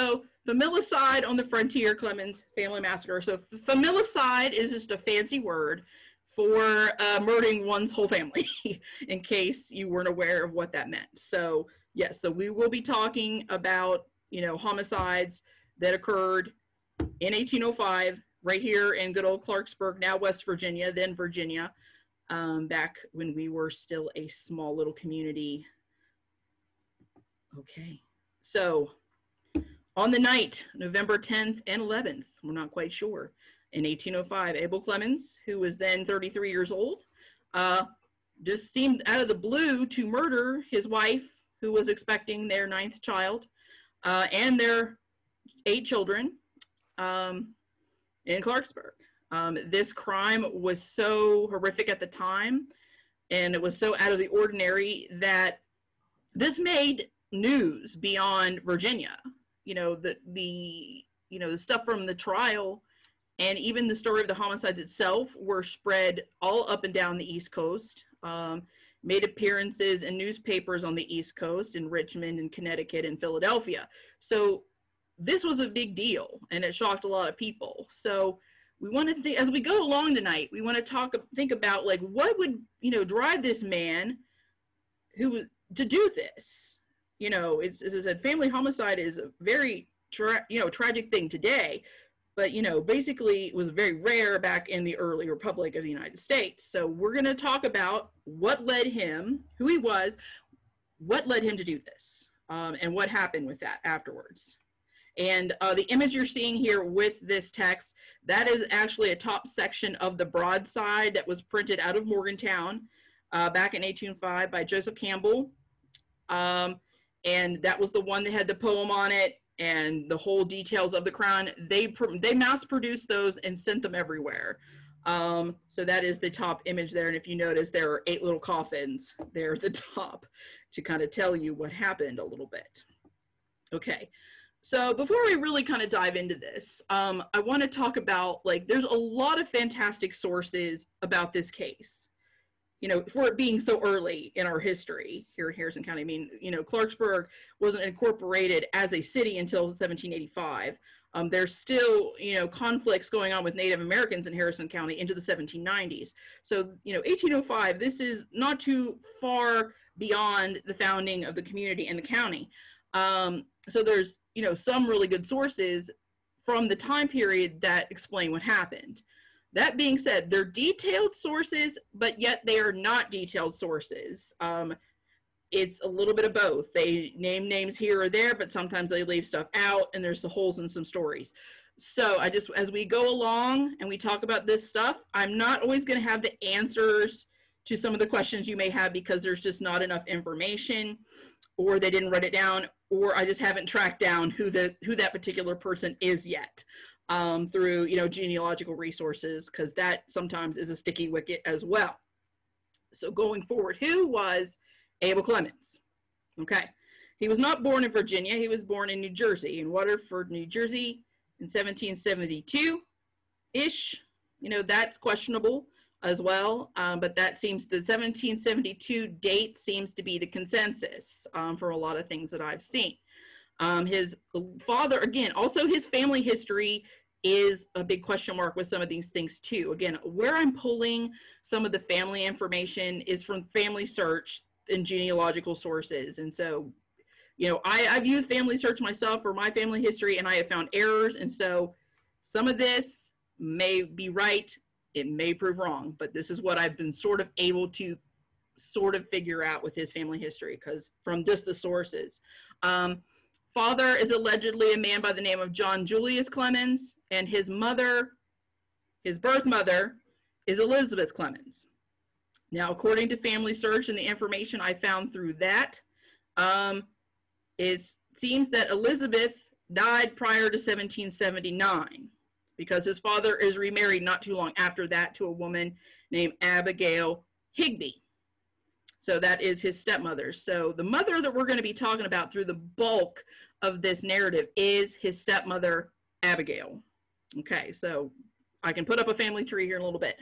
So familicide on the frontier, Clemmens family massacre. So familicide is just a fancy word for murdering one's whole family, in case you weren't aware of what that meant. So yes, so we will be talking about, you know, homicides that occurred in 1805 right here in good old Clarksburg, now West Virginia, then Virginia, back when we were still a small little community. Okay, so on the night, November 10th and 11th, we're not quite sure, in 1805, Abel Clemmons, who was then 33 years old, just seemed out of the blue to murder his wife, who was expecting their 9th child, and their 8 children in Clarksburg. This crime was so horrific at the time, and it was so out of the ordinary that this made news beyond Virginia. You know, the stuff from the trial and even the story of the homicides itself were spread all up and down the East Coast, made appearances in newspapers on the East Coast, in Richmond and Connecticut and Philadelphia. So this was a big deal, and it shocked a lot of people. So we want to think, as we go along tonight, we want to think about, like, what would, you know, drive this man to do this. You know, it's, as I said, family homicide is a very tragic thing today, but, you know, basically it was very rare back in the early Republic of the United States. So we're going to talk about what led him, who he was, what led him to do this, and what happened with that afterwards. And the image you're seeing here with this text, that is actually a top section of the broadside that was printed out of Morgantown back in 1805 by Joseph Campbell. And that was the one that had the poem on it and the whole details of the crown. They mass produced those and sent them everywhere. So that is the top image there. And if you notice, there are 8 little coffins there at the top to kind of tell you what happened a little bit. Okay. So before we really kind of dive into this, I want to talk about, like, there's a lot of fantastic sources about this case, you know, for it being so early in our history here in Harrison County. I mean, you know, Clarksburg wasn't incorporated as a city until 1785. There's still, you know, conflicts going on with Native Americans in Harrison County into the 1790s. So, you know, 1805, this is not too far beyond the founding of the community and the county. So there's, you know, some really good sources from the time period that explain what happened. That being said, they're detailed sources, but yet they are not detailed sources. It's a little bit of both. They name names here or there, but sometimes they leave stuff out, and there's the holes in some stories. So I just, as we go along and we talk about this stuff, I'm not always going to have the answers to some of the questions you may have, because there's just not enough information, or they didn't write it down, or I just haven't tracked down who that particular person is yet, through, you know, genealogical resources, because that sometimes is a sticky wicket as well. So going forward, who was Abel Clemmons? Okay, he was not born in Virginia. He was born in New Jersey, in Waterford, New Jersey, in 1772-ish. You know, that's questionable as well, but that seems, the 1772 date seems to be the consensus for a lot of things that I've seen. His father, again, also his family history is a big question mark with some of these things too. Again, where I'm pulling some of the family information is from Family Search and genealogical sources. And so, you know, I've used Family Search myself for my family history, and I have found errors. And so some of this may be right, it may prove wrong, but this is what I've been sort of able to sort of figure out with his family history, because from just the sources. Father is allegedly a man by the name of John Julius Clemmens, and his mother, his birth mother, is Elizabeth Clemmens. Now, according to Family Search and the information I found through that, it seems that Elizabeth died prior to 1779, because his father is remarried not too long after that to a woman named Abigail Higby. So that is his stepmother. So the mother that we're going to be talking about through the bulk of this narrative is his stepmother, Abigail. Okay, so I can put up a family tree here in a little bit.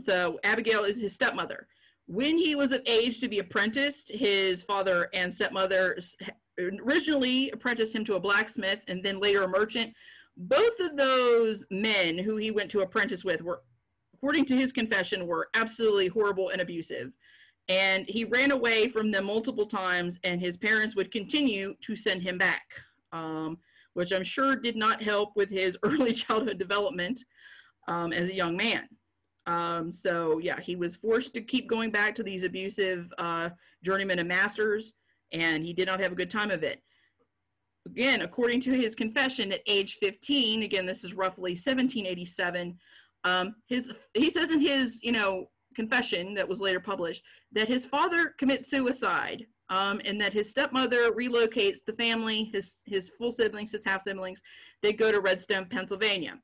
So Abigail is his stepmother. When he was of age to be apprenticed, his father and stepmother originally apprenticed him to a blacksmith and then later a merchant. Both of those men who he went to apprentice with were, according to his confession, were absolutely horrible and abusive. And he ran away from them multiple times, and his parents would continue to send him back, which I'm sure did not help with his early childhood development as a young man. So yeah, he was forced to keep going back to these abusive journeymen and masters, and he did not have a good time of it. Again, according to his confession at age 15, again, this is roughly 1787, he says in his, confession that was later published that his father commits suicide, and that his stepmother relocates the family, his full siblings, his half siblings, they go to Redstone, Pennsylvania.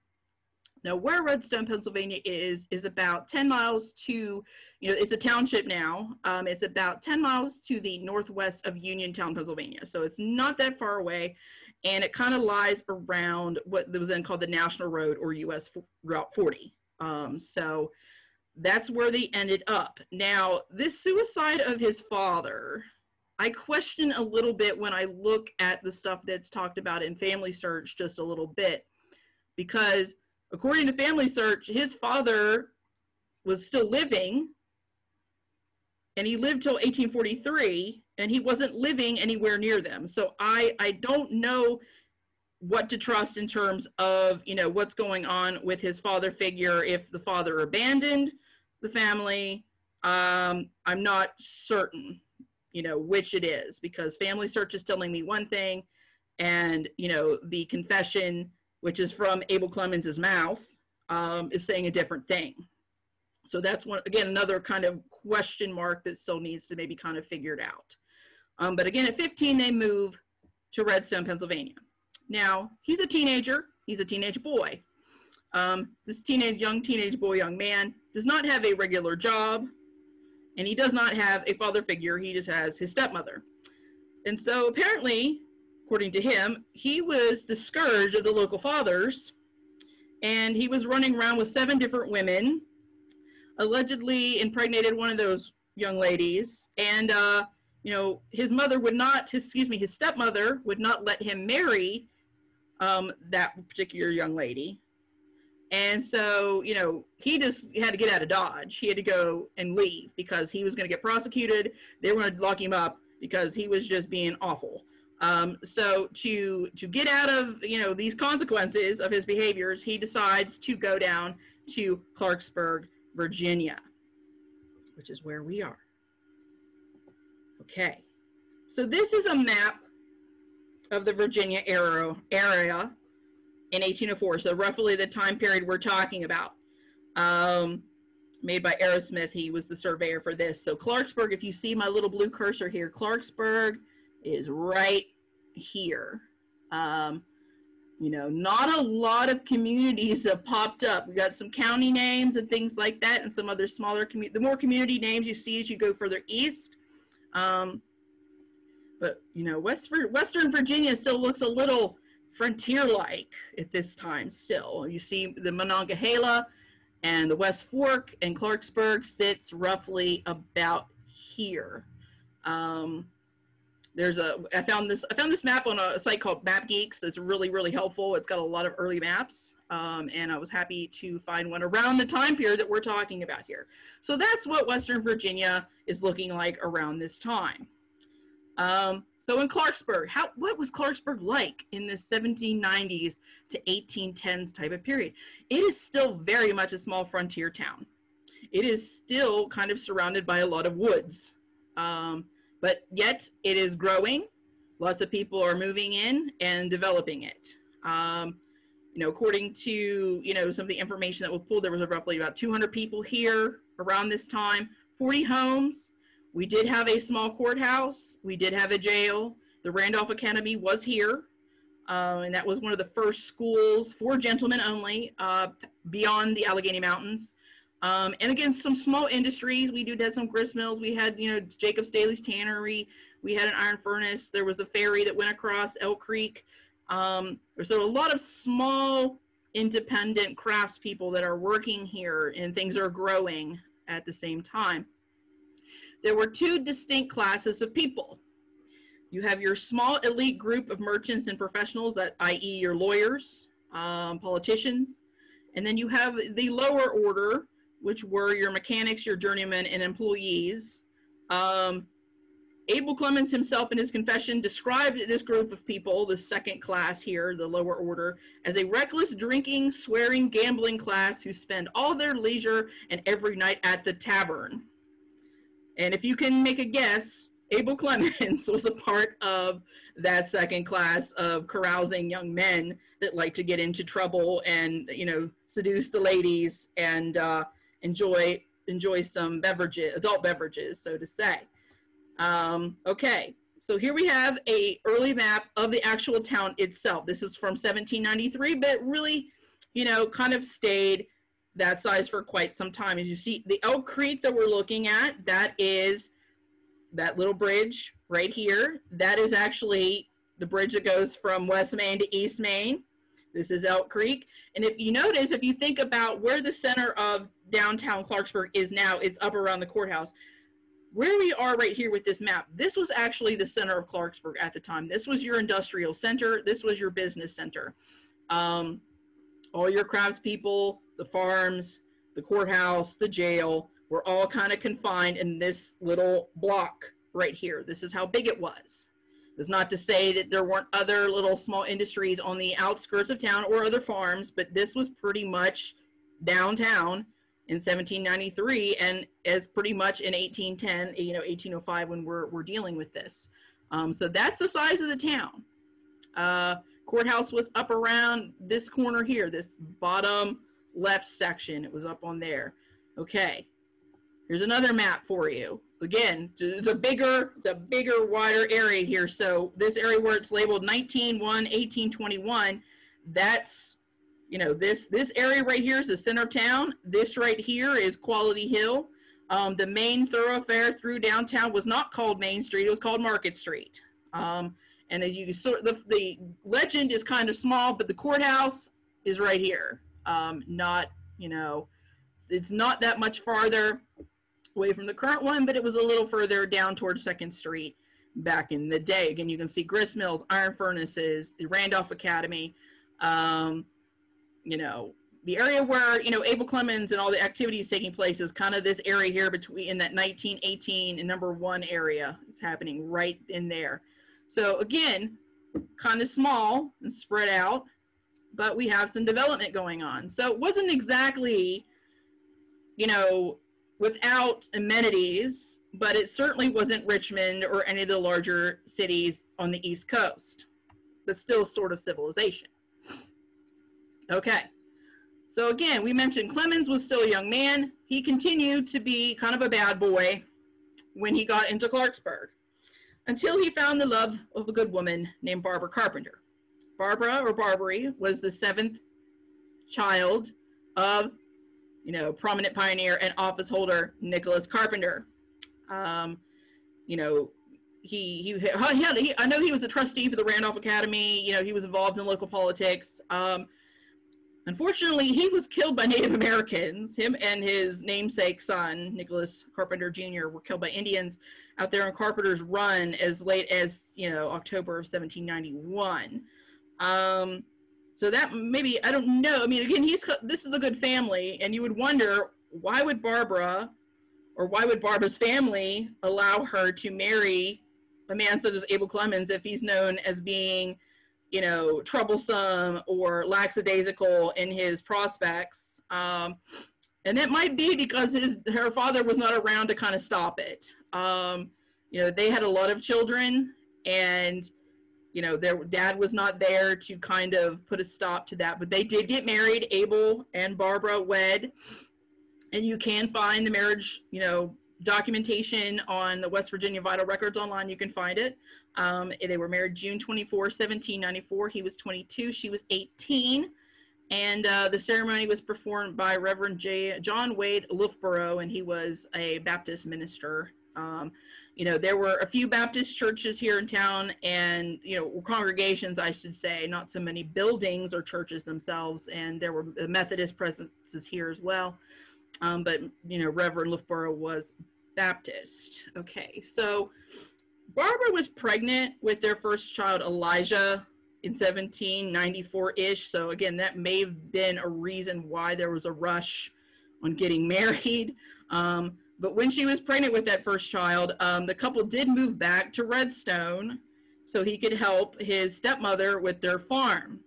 Now, where Redstone, Pennsylvania is about 10 miles to, it's a township now. It's about 10 miles to the northwest of Uniontown, Pennsylvania. So it's not that far away. And it kind of lies around what was then called the National Road, or US Route 40. So that's where they ended up. Now, this suicide of his father, I question a little bit when I look at the stuff that's talked about in Family Search just a little bit, because according to Family Search, his father was still living, and he lived till 1843, and he wasn't living anywhere near them. So I don't know what to trust in terms of, what's going on with his father figure, if the father abandoned the family. I'm not certain, which it is, because Family Search is telling me one thing, and, the confession, which is from Abel Clemmons' mouth, is saying a different thing. So that's one, again, another kind of question mark that still needs to maybe kind of figured out. But again, at 15, they move to Redstone, Pennsylvania. Now, he's a teenager. He's a teenage boy. This young teenage boy, young man, does not have a regular job, and he does not have a father figure. He just has his stepmother. And so apparently, according to him, he was the scourge of the local fathers, and he was running around with 7 different women, allegedly impregnated one of those young ladies, and his stepmother would not let him marry that particular young lady. And so, he just had to get out of Dodge. He had to go and leave because he was going to get prosecuted. They were going to lock him up because he was just being awful. So to get out of, these consequences of his behaviors, he decides to go down to Clarksburg, Virginia, which is where we are. Okay. So this is a map of the Virginia area in 1804. So roughly the time period we're talking about. Made by Aerosmith. He was the surveyor for this. So Clarksburg, if you see my little blue cursor here, Clarksburg is right here. Not a lot of communities have popped up. We got some county names and things like that, and some other smaller the more community names you see as you go further east. But Western Virginia still looks a little frontier-like at this time still. You see the Monongahela and the West Fork, and Clarksburg sits roughly about here. I found this map on a site called Map Geeks that's really, really helpful. It's got a lot of early maps, and I was happy to find one around the time period that we're talking about here. So that's what Western Virginia is looking like around this time. So in Clarksburg, what was Clarksburg like in the 1790s to 1810s type of period? It is still very much a small frontier town. It is still kind of surrounded by a lot of woods, but yet it is growing. Lots of people are moving in and developing it. According to, some of the information that was pulled, there was roughly about 200 people here around this time, 40 homes. We did have a small courthouse. We did have a jail. The Randolph Academy was here. And that was one of the first schools for gentlemen only beyond the Allegheny Mountains. And again, some small industries. We did have some grist mills. We had, Jacob Staley's tannery. We had an iron furnace. There was a ferry that went across Elk Creek. So a lot of small independent craftspeople that are working here, and things are growing at the same time. There were 2 distinct classes of people. You have your small elite group of merchants and professionals, that i.e. your lawyers, politicians. And then you have the lower order, which were your mechanics, your journeymen, and employees. Abel Clemmons himself in his confession described this group of people, the second class here, the lower order, as a reckless, drinking, swearing, gambling class who spend all their leisure and every night at the tavern. And if you can make a guess, Abel Clemmons was a part of that second class of carousing young men that like to get into trouble and, you know, seduce the ladies and enjoy some beverages, adult beverages, so to say. Okay, so here we have a early map of the actual town itself. This is from 1793, but really, you know, kind of stayed that size for quite some time. As you see, the Elk Creek that we're looking at, that is that little bridge right here. That is actually the bridge that goes from West Main to East Main. This is Elk Creek. And if you notice, if you think about where the center of downtown Clarksburg is now, it's up around the courthouse. Where we are right here with this map, this was actually the center of Clarksburg at the time. This was your industrial center. This was your business center. All your craftspeople, the farms, the courthouse, the jail were all kind of confined in this little block right here. This is how big it was. It's not to say that there weren't other little small industries on the outskirts of town or other farms, but this was pretty much downtown in 1793 and as pretty much in 1810, you know, 1805 when we're dealing with this. So that's the size of the town. Courthouse was up around this corner here, this bottom left section. It was up on there. Okay, here's another map for you. Again, it's a bigger, wider area here. So this area where it's labeled 19-1-1821, that's, you know, this area right here is the center of town. This right here is Quality Hill. The main thoroughfare through downtown was not called Main Street, it was called Market Street. And as you sort the legend is kind of small, but the courthouse is right here. Not, you know, it's not that much farther away from the current one, but it was a little further down towards 2nd Street back in the day. Again, you can see grist mills, iron furnaces, the Randolph Academy, you know, the area where, you know, Abel Clemmons and all the activities taking place is kind of this area here between in that 1918 and number 1 area. It's happening right in there. So again, kind of small and spread out, but we have some development going on. So it wasn't exactly, you know, without amenities, but it certainly wasn't Richmond or any of the larger cities on the East Coast, but still sort of civilization. Okay, so again, we mentioned Clemmons was still a young man. He continued to be kind of a bad boy when he got into Clarksburg, until he found the love of a good woman named Barbara Carpenter. Barbara, or Barbary, was the 7th child of, you know, prominent pioneer and office holder Nicholas Carpenter. You know, I know he was a trustee for the Randolph Academy. You know, he was involved in local politics. Unfortunately, he was killed by Native Americans. Him and his namesake son, Nicholas Carpenter Jr., were killed by Indians out there on Carpenter's Run as late as, you know, October of 1791. So that maybe, I don't know. I mean, again, this is a good family, and you would wonder, why would Barbara, or why would Barbara's family allow her to marry a man such as Abel Clemmons if he's known as being, you know, troublesome or lackadaisical in his prospects? And it might be because her father was not around to kind of stop it. You know, they had a lot of children, and, you know, their dad was not there to kind of put a stop to that, but they did get married. Abel and Barbara wed, and you can find the marriage, you know, documentation on the West Virginia Vital Records online. You can find it. They were married June 24, 1794. He was 22, she was 18. And the ceremony was performed by Reverend John Wade Loughborough, and he was a Baptist minister. You know, there were a few Baptist churches here in town, and, you know, congregations, I should say, not so many buildings or churches themselves, and there were Methodist presences here as well. But, you know, Reverend Loughborough was Baptist. Okay, so Barbara was pregnant with their first child, Elijah, in 1794-ish. So again, that may have been a reason why there was a rush on getting married. But when she was pregnant with that first child, the couple did move back to Redstone so he could help his stepmother with their farm.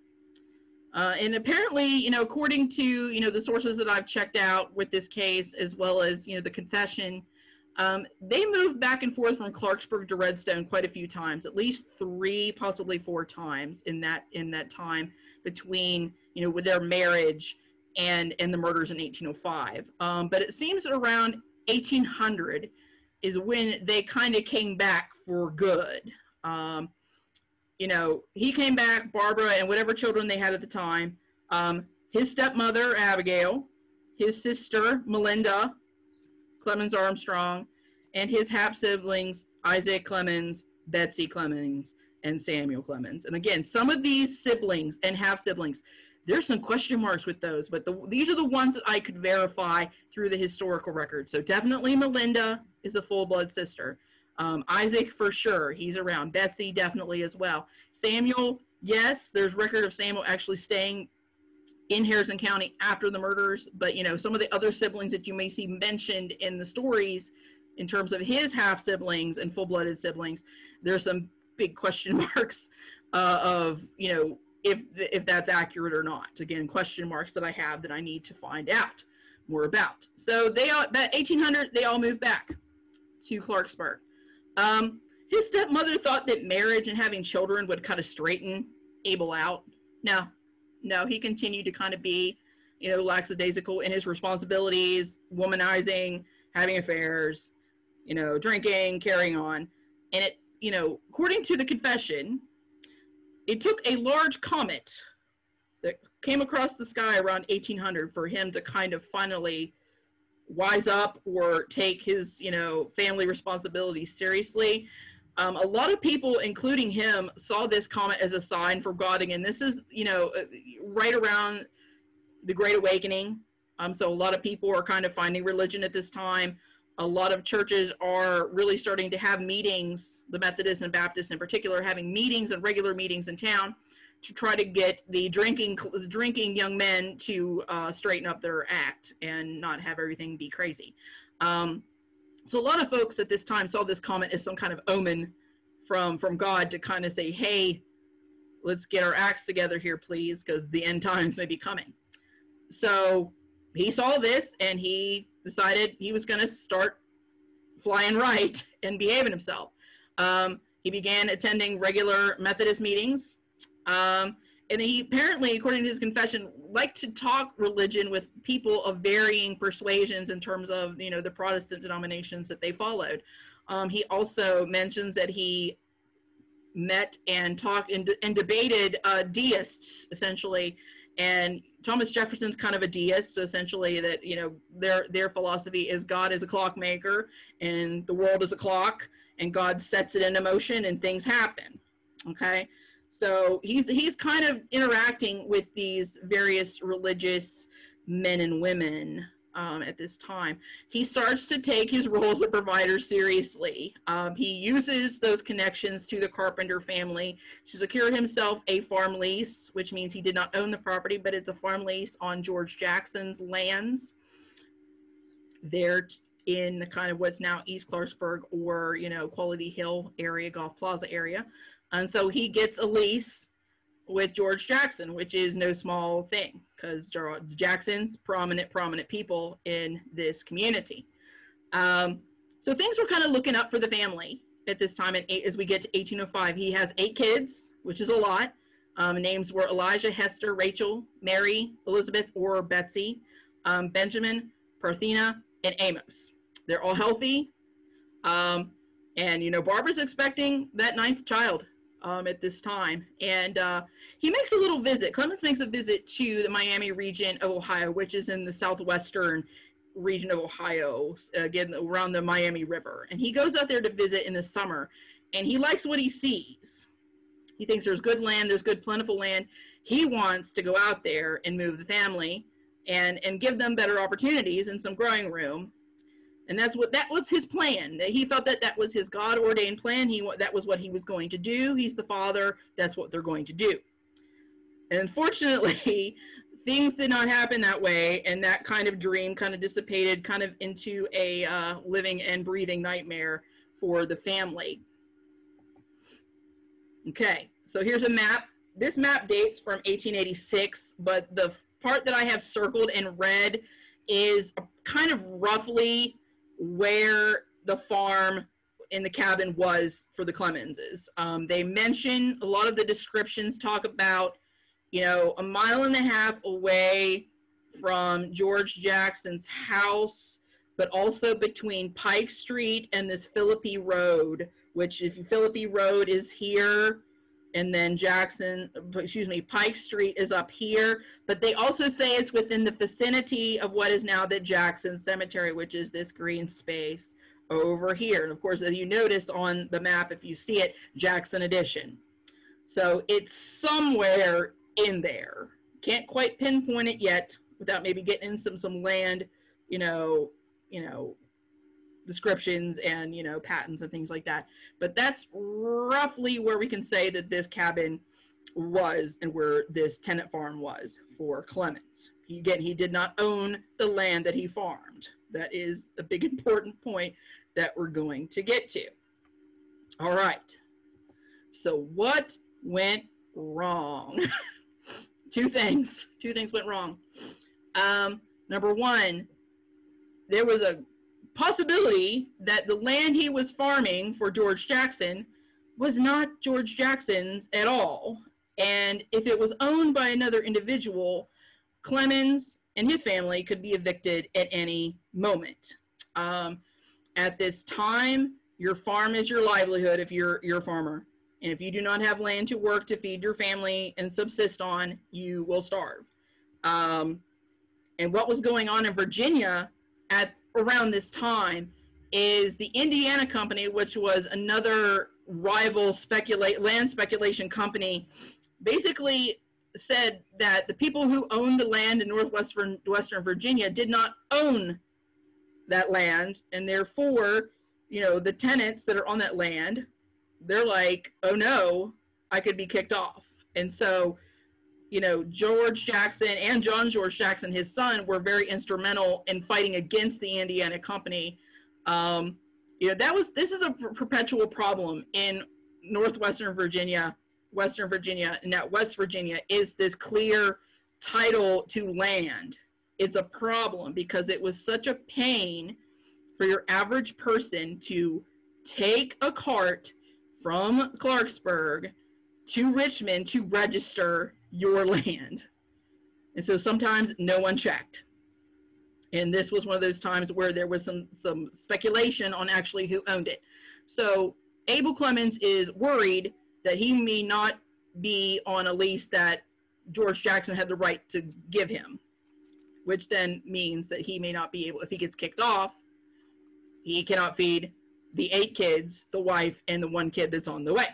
And apparently, you know, according to, you know, the sources that I've checked out with this case, as well as, you know, the confession, they moved back and forth from Clarksburg to Redstone quite a few times, at least 3, possibly 4 times in that time between, you know, with their marriage and the murders in 1805. But it seems that around 1800 is when they kind of came back for good. You know, he came back, Barbara, and whatever children they had at the time, his stepmother, Abigail, his sister, Melinda, Clemmens Armstrong, and his half-siblings, Isaac Clemmons, Betsy Clemmons, and Samuel Clemmens. And again, some of these siblings and half-siblings, there's some question marks with those, but these are the ones that I could verify through the historical record. So definitely Melinda is a full-blood sister. Isaac, for sure, he's around. Betsy, definitely as well. Samuel, yes, there's record of Samuel actually staying in Harrison County after the murders, but, you know, some of the other siblings that you may see mentioned in the stories in terms of his half-siblings and full-blooded siblings, there's some big question marks of, you know, if that's accurate or not. Again, question marks that I have that I need to find out more about. So they all, that 1800, they all moved back to Clarksburg. His stepmother thought that marriage and having children would kind of straighten Abel out. No, he continued to kind of be, you know, lackadaisical in his responsibilities, womanizing, having affairs, you know, drinking, carrying on. And it, you know, according to the confession, it took a large comet that came across the sky around 1800 for him to kind of finally wise up or take his, you know, family responsibilities seriously. A lot of people, including him, saw this comet as a sign from God. Again, this is, you know, right around the Great Awakening. So a lot of people are kind of finding religion at this time. A lot of churches are really starting to have meetings, the Methodists and Baptists in particular, having meetings and regular meetings in town to try to get the drinking young men to straighten up their act and not have everything be crazy. So a lot of folks at this time saw this comet as some kind of omen from God to kind of say, hey, let's get our acts together here, please, because the end times may be coming. So he saw this and he decided he was going to start flying right and behaving himself. He began attending regular Methodist meetings. And he apparently, according to his confession, liked to talk religion with people of varying persuasions in terms of, you know, the Protestant denominations that they followed. He also mentions that he met and talked and debated deists, essentially. And Thomas Jefferson's kind of a deist, so essentially that, you know, their philosophy is God is a clockmaker and the world is a clock and God sets it into motion and things happen. Okay. So he's kind of interacting with these various religious men and women at this time. He starts to take his role as a provider seriously. He uses those connections to the Carpenter family to secure himself a farm lease, which means he did not own the property, but it's a farm lease on George Jackson's lands there in kind of what's now East Clarksburg or, you know, Quality Hill area, Golf Plaza area. And so he gets a lease with George Jackson, which is no small thing because Jackson's prominent people in this community. So things were kind of looking up for the family at this time. And as we get to 1805, he has 8 kids, which is a lot. Names were Elijah, Hester, Rachel, Mary, Elizabeth, or Betsy, Benjamin, Parthena, and Amos. They're all healthy. And, you know, Barbara's expecting that 9th child at this time. And he makes a little visit. Clemmens makes a visit to the Miami region of Ohio, which is in the southwestern region of Ohio, again, around the Miami River. And he goes out there to visit in the summer, and he likes what he sees. He thinks there's good land, there's good plentiful land. He wants to go out there and move the family and give them better opportunities and some growing room. And that was his plan. That he felt that was his God-ordained plan. That was what he was going to do. He's the father. That's what they're going to do. And unfortunately, things did not happen that way, and that kind of dream kind of dissipated kind of into a living and breathing nightmare for the family. Okay, so here's a map. This map dates from 1886, but the part that I have circled in red is kind of roughly where the farm in the cabin was for the Clemmenses. They mention, a lot of the descriptions talk about, you know, 1.5 miles away from George Jackson's house, but also between Pike Street and this Philippi Road, which if Philippi Road is here, and then Pike Street is up here, but they also say it's within the vicinity of what is now the Jackson Cemetery, which is this green space over here. And of course, as you notice on the map, if you see it, Jackson Addition. So it's somewhere in there. Can't quite pinpoint it yet without maybe getting some land, descriptions and, patents and things like that. But that's roughly where we can say that this cabin was and where this tenant farm was for Clemmens. He did not own the land that he farmed. That is a big important point that we're going to get to. All right. So what went wrong? Two things went wrong. Number one, there was a possibility that the land he was farming for George Jackson was not George Jackson's at all. And if it was owned by another individual, Clemmens and his family could be evicted at any moment. At this time, your farm is your livelihood if you're a farmer. And if you do not have land to work to feed your family and subsist on, you will starve. And what was going on in Virginia at around this time is the Indiana Company, which was another rival land speculation company, basically said that the people who owned the land in northwestern Virginia did not own that land, and therefore, the tenants that are on that land, they're like, oh no, I could be kicked off. And so, George Jackson and John George Jackson, his son, were very instrumental in fighting against the Indiana Company. This is a perpetual problem in northwestern Virginia, Western Virginia, and now West Virginia is this clear title to land. It's a problem because it was such a pain for your average person to take a cart from Clarksburg to Richmond to register your land. And so sometimes no one checked. And this was one of those times where there was some speculation on actually who owned it. So Abel Clemmons is worried that he may not be on a lease that George Jackson had the right to give him, which then means that he may not be able, if he gets kicked off, he cannot feed the 8 kids, the wife, and the 1 kid that's on the way.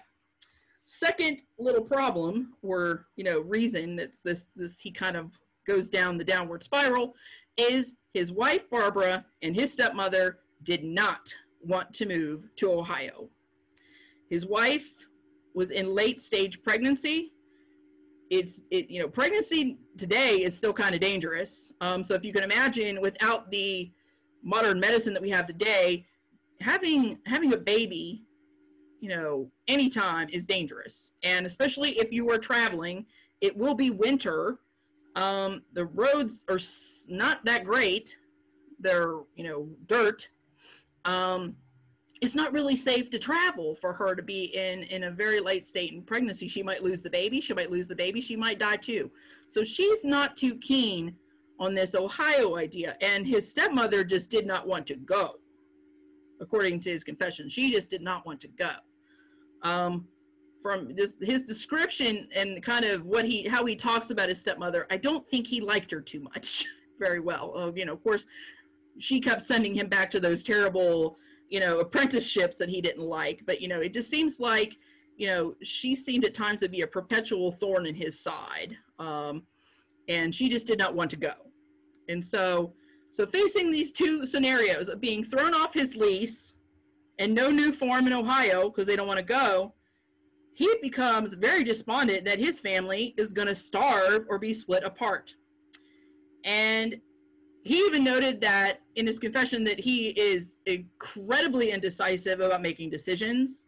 Second little problem, or reason that's this he kind of goes down the downward spiral, is his wife Barbara and his stepmother did not want to move to Ohio. His wife was in late stage pregnancy. Pregnancy today is still kind of dangerous. So if you can imagine, without the modern medicine that we have today, having a baby, anytime is dangerous. And especially if you are traveling, it will be winter. The roads are not that great. They're, dirt. It's not really safe to travel for her to be in a very late state in pregnancy. She might lose the baby. She might die too. So she's not too keen on this Ohio idea. And his stepmother just did not want to go. According to his confession, she just did not want to go. From his description and kind of how he talks about his stepmother, I don't think he liked her too much very well. Of course, she kept sending him back to those terrible, apprenticeships that he didn't like. But, it just seems like, she seemed at times to be a perpetual thorn in his side. And she just did not want to go. And so So facing these two scenarios of being thrown off his lease and no new farm in Ohio because they don't want to go, he becomes very despondent that his family is going to starve or be split apart. And he even noted that in his confession that he is incredibly indecisive about making decisions.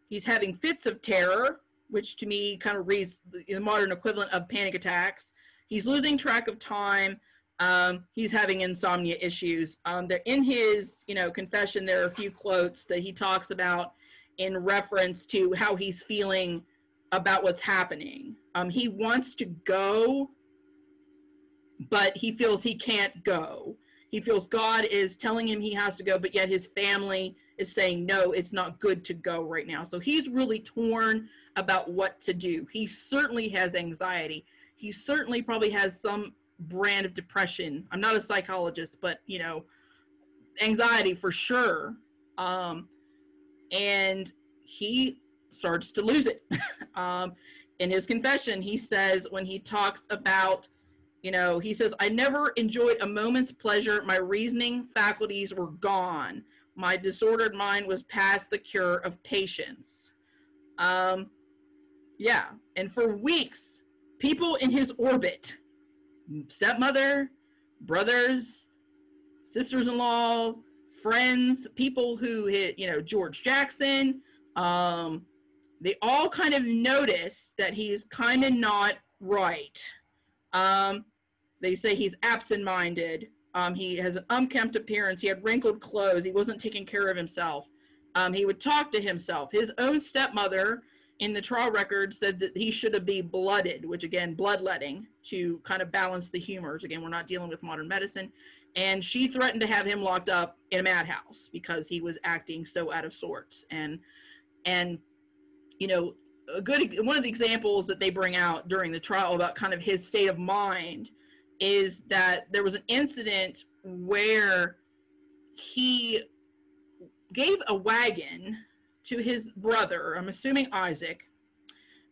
He's having fits of terror, which to me kind of reads the modern equivalent of panic attacks. He's losing track of time. He's having insomnia issues. There in his, confession, there are a few quotes that he talks about in reference to how he's feeling about what's happening. He wants to go, but he feels he can't go. He feels God is telling him he has to go, but yet his family is saying, no, it's not good to go right now. So he's really torn about what to do. He certainly has anxiety. He certainly probably has some brand of depression. I'm not a psychologist, but, anxiety for sure. And he starts to lose it. In his confession, he says, when he talks about, he says, I never enjoyed a moment's pleasure. My reasoning faculties were gone. My disordered mind was past the cure of patience. Yeah. And for weeks, people in his orbit, stepmother, brothers, sisters-in-law, friends, people who hit, George Jackson, they all kind of notice that he's kind of not right. They say he's absent-minded. He has an unkempt appearance. He had wrinkled clothes. He wasn't taking care of himself. He would talk to himself. His own stepmother in the trial record said that he should be blooded, which again, bloodletting, to kind of balance the humors. Again, we're not dealing with modern medicine. And she threatened to have him locked up in a madhouse because he was acting so out of sorts. And one of the examples that they bring out during the trial about kind of his state of mind is that there was an incident where he gave a wagon to his brother, I'm assuming Isaac,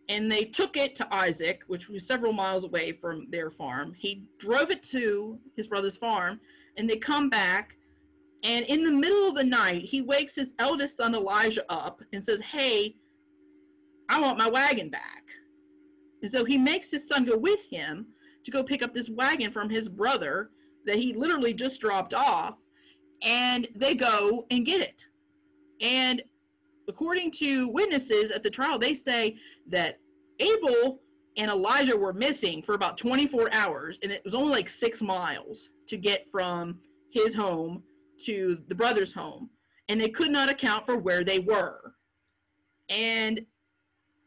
and they took it to Isaac, which was several miles away from their farm. He drove it to his brother's farm, and they come back, and in the middle of the night, he wakes his eldest son Elijah up and says, hey, I want my wagon back. And so he makes his son go with him to go pick up this wagon from his brother that he literally just dropped off, and they go and get it. And according to witnesses at the trial, they say that Abel and Elijah were missing for about 24 hours, and it was only like 6 miles to get from his home to the brother's home, and they could not account for where they were. And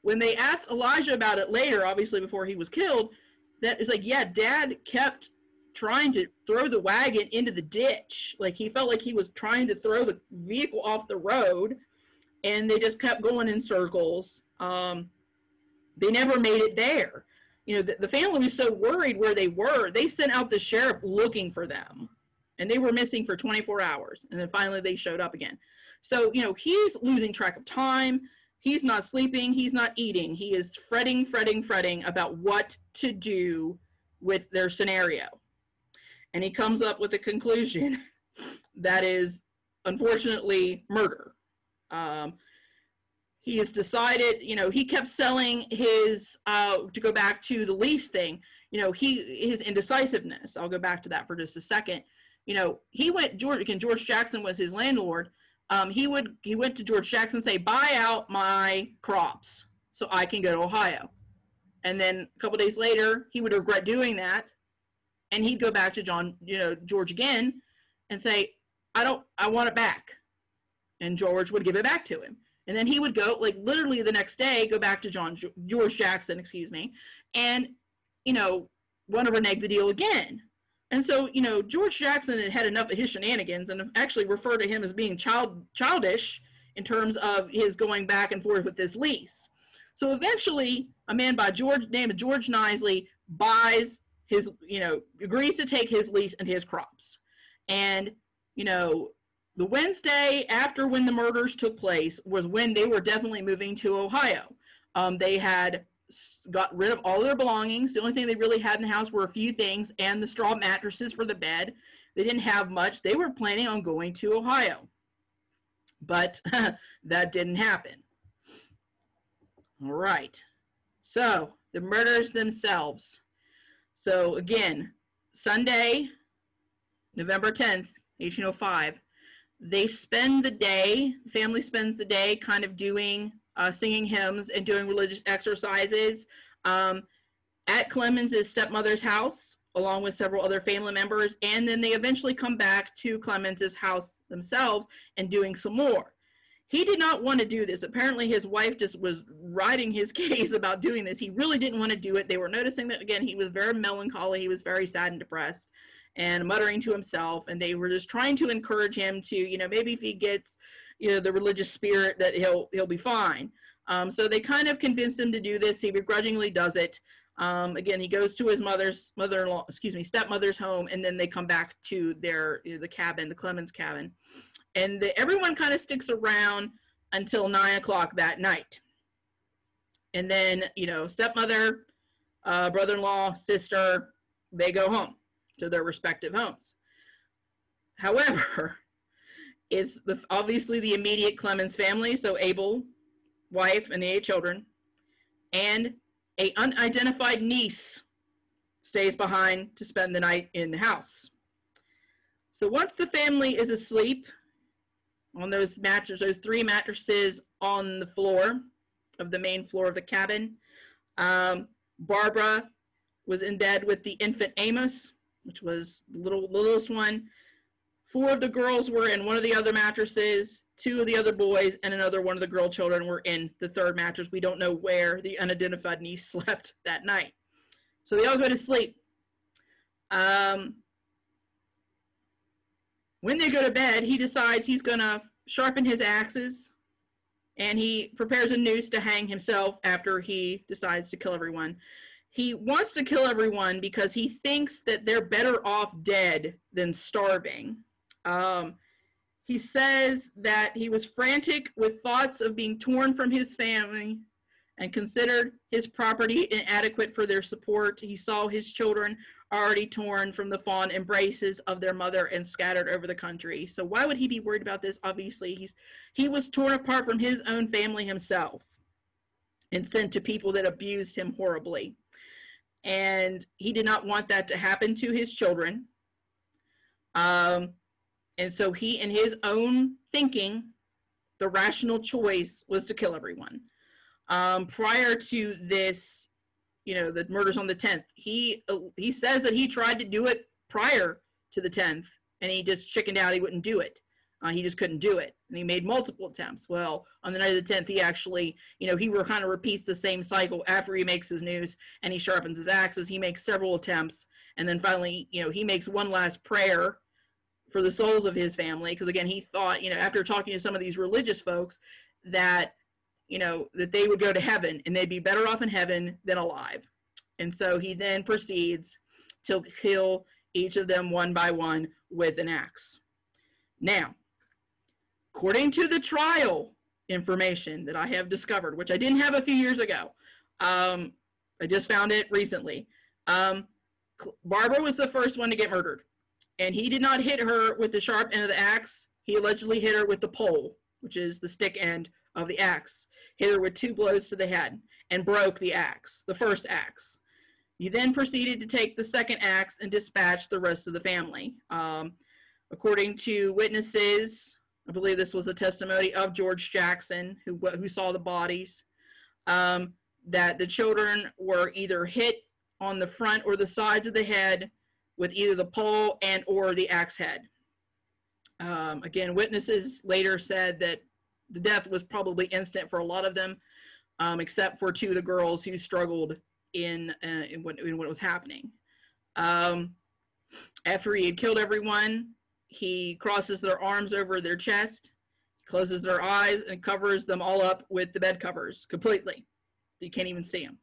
when they asked Elijah about it later, obviously before he was killed, that is like, yeah, Dad kept trying to throw the wagon into the ditch. Like, he felt like he was trying to throw the vehicle off the road, and they just kept going in circles. They never made it there. The family was so worried where they were, they sent out the sheriff looking for them, and they were missing for 24 hours. And then finally they showed up again. So, he's losing track of time. He's not sleeping. He's not eating. He is fretting about what to do with their scenario. And he comes up with a conclusion that is, unfortunately, murder. He has decided, he kept selling his, to go back to the lease thing, his indecisiveness. I'll go back to that for just a second. George Jackson was his landlord. He went to George Jackson and say, buy out my crops so I can go to Ohio. And then a couple days later, he would regret doing that. And he'd go back to George again and say, I want it back. And George would give it back to him. And then he would go, like, literally the next day, go back to George Jackson, and, want to renege the deal again. And so, George Jackson had enough of his shenanigans and actually referred to him as being childish in terms of his going back and forth with this lease. So eventually, a man by named George Knisley buys his, agrees to take his lease and his crops. And, the Wednesday after when the murders took place was when they were definitely moving to Ohio. They had got rid of all their belongings. The only thing they really had in the house were a few things and the straw mattresses for the bed. They didn't have much. They were planning on going to Ohio, but that didn't happen. All right. So the murders themselves. So again, Sunday, November 10th, 1805, they spend the day, the family spends the day kind of doing, singing hymns and doing religious exercises at Clemmens' stepmother's house, along with several other family members, and then they eventually come back to Clemmens' house themselves and doing some more. He did not want to do this. Apparently his wife just was riding his case about doing this. He really didn't want to do it. They were noticing that, again, he was very melancholy. He was very sad and depressed and muttering to himself, and they were just trying to encourage him to, you know, maybe if he gets, you know, the religious spirit, that he'll be fine. So they kind of convinced him to do this. He begrudgingly does it. Again, he goes to his stepmother's home, and then they come back to their, the cabin, the Clemmens cabin. And everyone kind of sticks around until 9 o'clock that night. And then, you know, stepmother, brother-in-law, sister, they go home to their respective homes. However, it's obviously the immediate Clemmens family, so Abel, wife, and the 8 children, and an unidentified niece stays behind to spend the night in the house. So once the family is asleep on those mattresses, those 3 mattresses on the floor of the main floor of the cabin, Barbara was in bed with the infant Amos, which was the littlest one. 4 of the girls were in one of the other mattresses. 2 of the other boys and another one of the girl children were in the 3rd mattress. We don't know where the unidentified niece slept that night. So they all go to sleep. When they go to bed, he decides he's going to sharpen his axes, and he prepares a noose to hang himself after he decides to kill everyone. He wants to kill everyone because he thinks that they're better off dead than starving. He says that he was frantic with thoughts of being torn from his family and considered his property inadequate for their support. He saw his children already torn from the fond embraces of their mother and scattered over the country. So why would he be worried about this? Obviously, he was torn apart from his own family himself and sent to people that abused him horribly. And he did not want that to happen to his children. And so he, in his own thinking, the rational choice was to kill everyone. Prior to this, you know, the murders on the 10th, he says that he tried to do it prior to the 10th, and he just chickened out. He wouldn't do it. He just couldn't do it. And he made multiple attempts. Well, on the night of the 10th, he actually, you know, he kind of repeats the same cycle after he makes his noose and he sharpens his axes. He makes several attempts. And then finally, you know, he makes one last prayer for the souls of his family. Because again, he thought, you know, after talking to some of these religious folks, that, you know, that they would go to heaven and they'd be better off in heaven than alive. And so he then proceeds to kill each of them one by one with an axe. Now, according to the trial information that I have discovered, which I didn't have a few years ago, I just found it recently, Barbara was the first one to get murdered. And he did not hit her with the sharp end of the axe. He allegedly hit her with the pole, which is the stick end of the axe. Hit her with 2 blows to the head and broke the axe, the first axe. He then proceeded to take the second axe and dispatch the rest of the family. According to witnesses, I believe this was a testimony of George Jackson, who saw the bodies, that the children were either hit on the front or the sides of the head with either the pole and or the axe head. Again, witnesses later said that the death was probably instant for a lot of them, except for 2 of the girls who struggled in what was happening. After he had killed everyone, he crosses their arms over their chest, closes their eyes, and covers them all up with the bed covers completely. You can't even see them.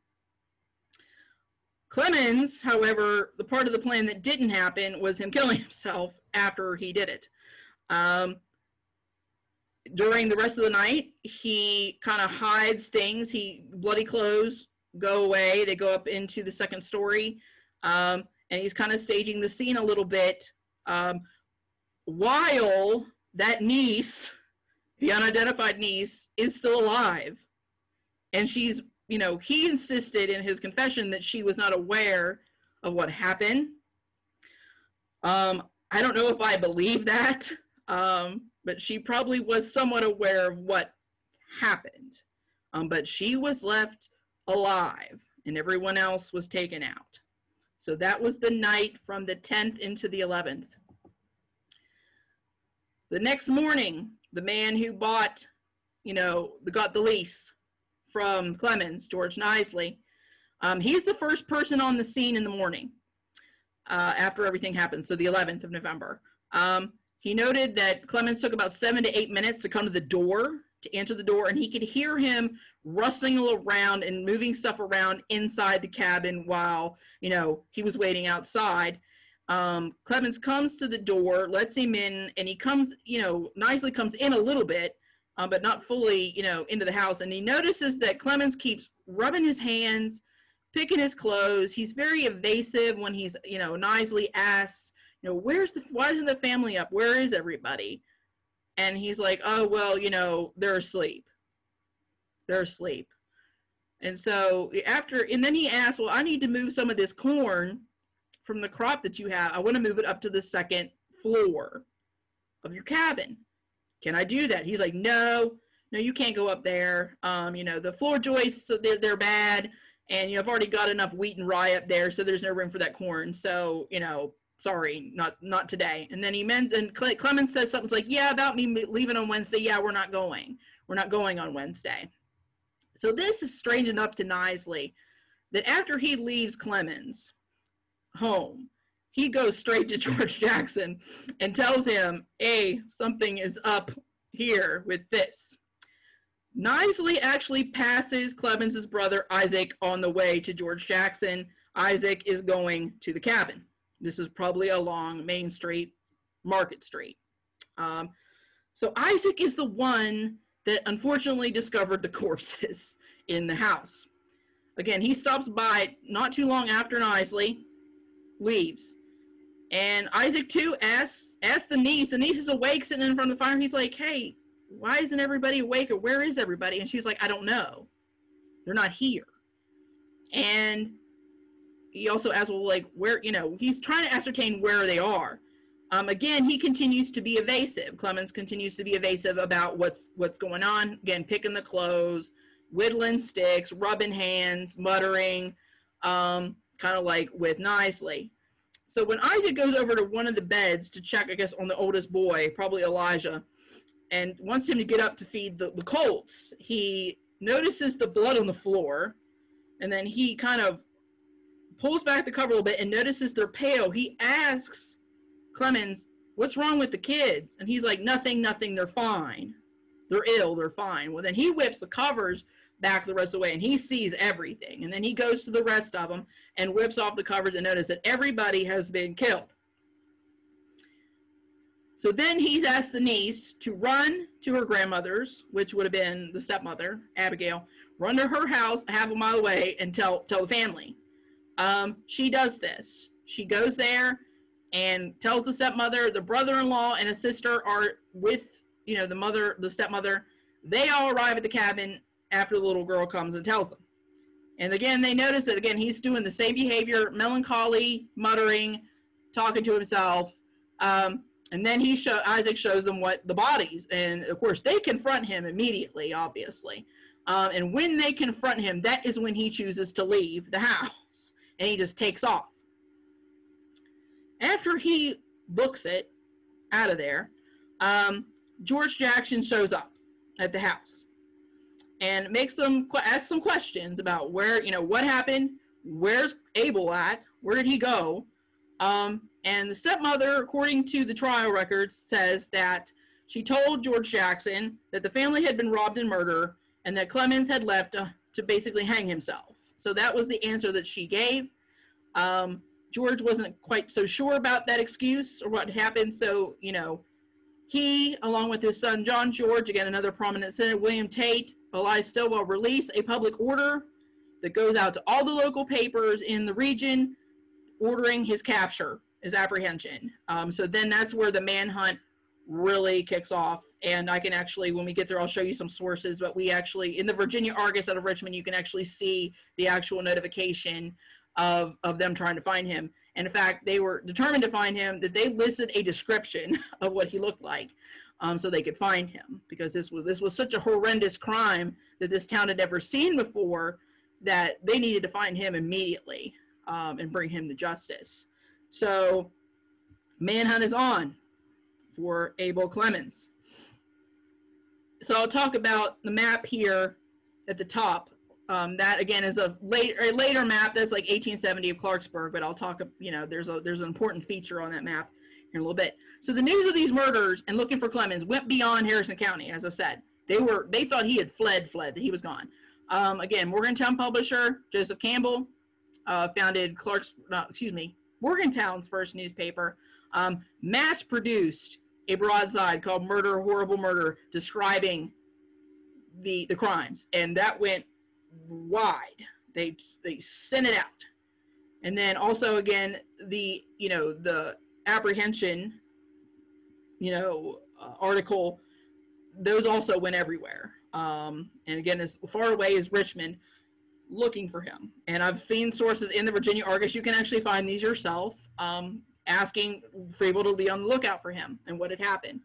Clemmens, however, the part of the plan that didn't happen was him killing himself after he did it. During the rest of the night, he kind of hides things. Bloody clothes go away. They go up into the 2nd story. And he's kind of staging the scene a little bit While that niece, the unidentified niece, is still alive. And she's, he insisted in his confession that she was not aware of what happened. I don't know if I believe that, but she probably was somewhat aware of what happened. But she was left alive and everyone else was taken out. So that was the night from the 10th into the 11th. The next morning, the man who got the lease from Clemmens, George Knisley, he's the first person on the scene in the morning after everything happened, so the 11th of November. He noted that Clemmens took about 7 to 8 minutes to come to the door, to answer the door, and he could hear him rustling around and moving stuff around inside the cabin while, he was waiting outside. Clemmens comes to the door, lets him in, and he comes, Knisley comes in a little bit, but not fully, into the house. And he notices that Clemmens keeps rubbing his hands, picking his clothes. He's very evasive when he's, Knisley asks, why isn't the family up? Where is everybody? And he's like, oh, well, they're asleep. They're asleep. And so and then he asks, well, I need to move some of this corn from the crop that you have. I want to move it up to the second floor of your cabin. Can I do that? He's like, no, you can't go up there. The floor joists, they're bad. And, I've already got enough wheat and rye up there, so there's no room for that corn. So, sorry, not today. And then Clemmens says something like, yeah, about me leaving on Wednesday. Yeah, we're not going. We're not going on Wednesday. So this is strange enough to Knisley that after he leaves Clemmens home, he goes straight to George Jackson and tells him, hey, something is up here with this. Knisley actually passes Clemmens' brother Isaac on the way to George Jackson. Isaac is going to the cabin. This is probably along Main Street, Market Street. So Isaac is the one that unfortunately discovered the corpses in the house. Again, he stops by not too long after Knisley leaves. And Isaac, too, asks the niece. The niece is awake, sitting in front of the fire. He's like, hey, why isn't everybody awake? Or where is everybody? And she's like, I don't know. They're not here. And he also asks, well, like, where, he's trying to ascertain where they are. Again, he continues to be evasive. Clemmens continues to be evasive about what's going on. Again, picking the clothes, whittling sticks, rubbing hands, muttering, kind of like with Knisley. So when Isaac goes over to one of the beds to check, I guess, on the oldest boy, probably Elijah, and wants him to get up to feed the colts, he notices the blood on the floor, and then he kind of pulls back the cover a little bit and notices they're pale. He asks Clemmens, what's wrong with the kids? And he's like, nothing, they're fine. They're ill, they're fine. Well, then he whips the covers back the rest of the way, and he sees everything. And then he goes to the rest of them and whips off the covers and notices that everybody has been killed. So then he's asked the niece to run to her grandmother's, which would have been the stepmother, Abigail, run to her house half a mile away and tell the family. She does this. She goes there and tells the stepmother. The brother-in-law and a sister are with, the stepmother. They all arrive at the cabin after the little girl comes and tells them. And again, they notice that, again, he's doing the same behavior, melancholy, muttering, talking to himself. And then Isaac shows them what the bodies. And, of course, they confront him immediately, obviously. And when they confront him, that is when he chooses to leave the house. And he just takes off. After he books it out of there, George Jackson shows up at the house and asks some questions about where, what happened, where's Abel at, where did he go? And the stepmother, according to the trial records, says that she told George Jackson that the family had been robbed and murdered and that Clemmens had left to basically hang himself. So that was the answer that she gave. George wasn't quite so sure about that excuse or what happened. So, he, along with his son, John George, again, another prominent senator, William Tate, Elias Stilwell, release a public order that goes out to all the local papers in the region ordering his capture is apprehension. So then that's where the manhunt really kicks off. And I can actually, when we get there, I'll show you some sources, but we actually, in the Virginia Argus out of Richmond, you can actually see the actual notification of them trying to find him. And in fact, they were determined to find him, that they listed a description of what he looked like, so they could find him, because this was such a horrendous crime that this town had never seen before, that they needed to find him immediately, and bring him to justice. So manhunt is on for Abel Clemmons. So I'll talk about the map here at the top. That again is a later map. That's like 1870 of Clarksburg, but I'll talk, there's an important feature on that map in a little bit. So the news of these murders and looking for Clemmons went beyond Harrison County. As I said, they thought he had fled, that he was gone. Again, Morgantown publisher Joseph Campbell founded Morgantown's first newspaper, mass produced a broadside called Murder, Horrible Murder, describing the crimes, and that went wide. They sent it out. And then also, again, the apprehension article, those also went everywhere. And again, as far away as Richmond, looking for him. And I've seen sources in the Virginia Argus, you can actually find these yourself, asking for people to be on the lookout for him and what had happened.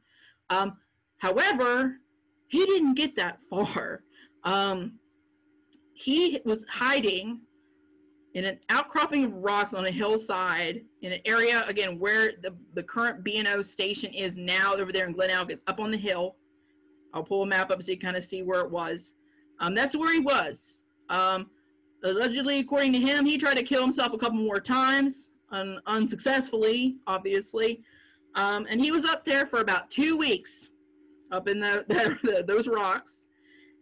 However, he didn't get that far. He was hiding in an outcropping of rocks on a hillside in an area, again, where the current B&O station is now, over there in Glen Elk. It's up on the hill. I'll pull a map up so you kind of see where it was. That's where he was. Allegedly, according to him, he tried to kill himself a couple more times, unsuccessfully, obviously. And he was up there for about 2 weeks, up in those rocks.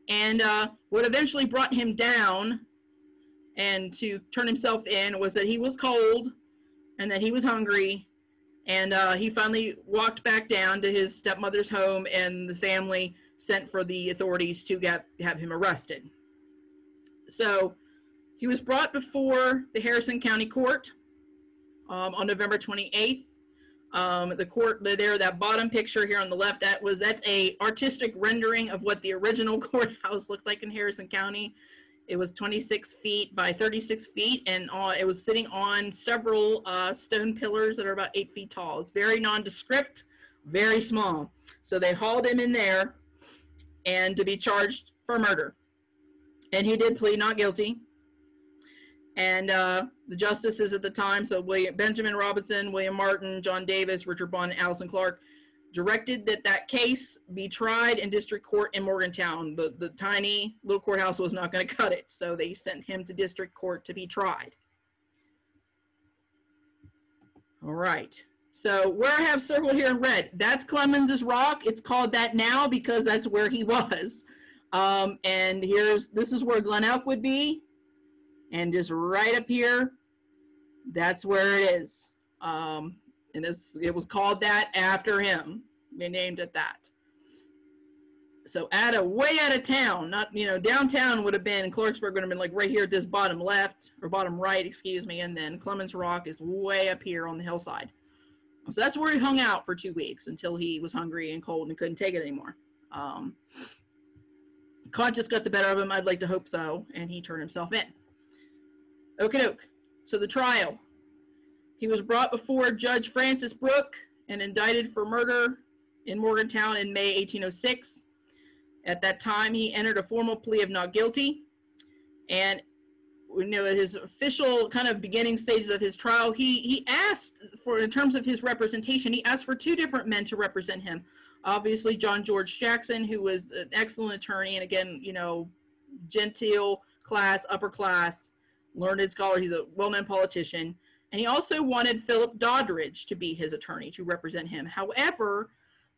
And what eventually brought him down and to turn himself in was that he was cold and that he was hungry. And he finally walked back down to his stepmother's home, and the family sent for the authorities to have him arrested. So he was brought before the Harrison County Court on November 28th. The court there, that bottom picture here on the left, that's a artistic rendering of what the original courthouse looked like in Harrison County. It was 26 feet by 36 feet, and it was sitting on several stone pillars that are about 8 feet tall. It's very nondescript, very small. So they hauled him in there and to be charged for murder. And he did plead not guilty. And the justices at the time, so Benjamin Robinson, William Martin, John Davis, Richard Bond, and Allison Clark, directed that case be tried in district court in Morgantown. The tiny little courthouse was not going to cut it, so they sent him to district court to be tried. All right, so where I have circled here in red, that's Clemmens' Rock. It's called that now because that's where he was. And this is where Glen Elk would be. And just right up here, that's where it is. And it was called that after him. They named it that. So way out of town, not, downtown would have been, Clarksburg would have been like right here at this bottom left, or bottom right, excuse me, and then Clemmens Rock is way up here on the hillside. So that's where he hung out for 2 weeks until he was hungry and cold and couldn't take it anymore. Conscience got the better of him, I'd like to hope so, and he turned himself in. Okie doke. So the trial. He was brought before Judge Francis Brooke and indicted for murder in Morgantown in May 1806. At that time, he entered a formal plea of not guilty. And at his official kind of beginning stages of his trial, he asked for, in terms of his representation, he asked for 2 different men to represent him. Obviously, John George Jackson, who was an excellent attorney, and again, genteel class, upper class, learned scholar. He's a well-known politician. And he also wanted Philip Doddridge to be his attorney to represent him. However,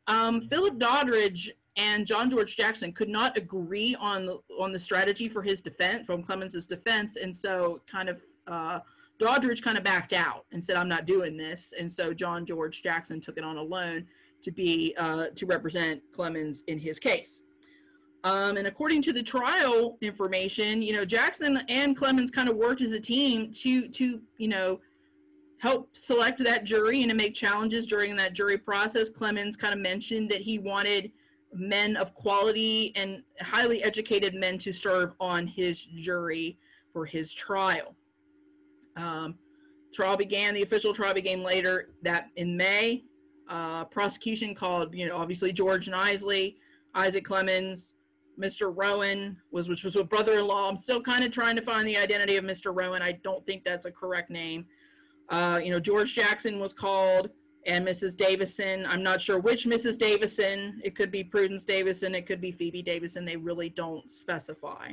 Philip Doddridge and John George Jackson could not agree on the strategy for his defense, from Clemmens' defense. And so Doddridge kind of backed out and said, I'm not doing this. And so John George Jackson took it on alone to represent Clemmens in his case. And according to the trial information, Jackson and Clemmens kind of worked as a team to help select that jury and to make challenges during that jury process, Clemmens kind of mentioned that he wanted men of quality and highly educated men to serve on his jury for his trial. The official trial began later that in May. Prosecution called, obviously George and Isaac Clemmens, Mr. Rowan, which was a brother-in-law. I'm still kind of trying to find the identity of Mr. Rowan. I don't think that's a correct name. George Jackson was called, and Mrs. Davison. I'm not sure which Mrs. Davison. It could be Prudence Davison. It could be Phoebe Davison. They really don't specify.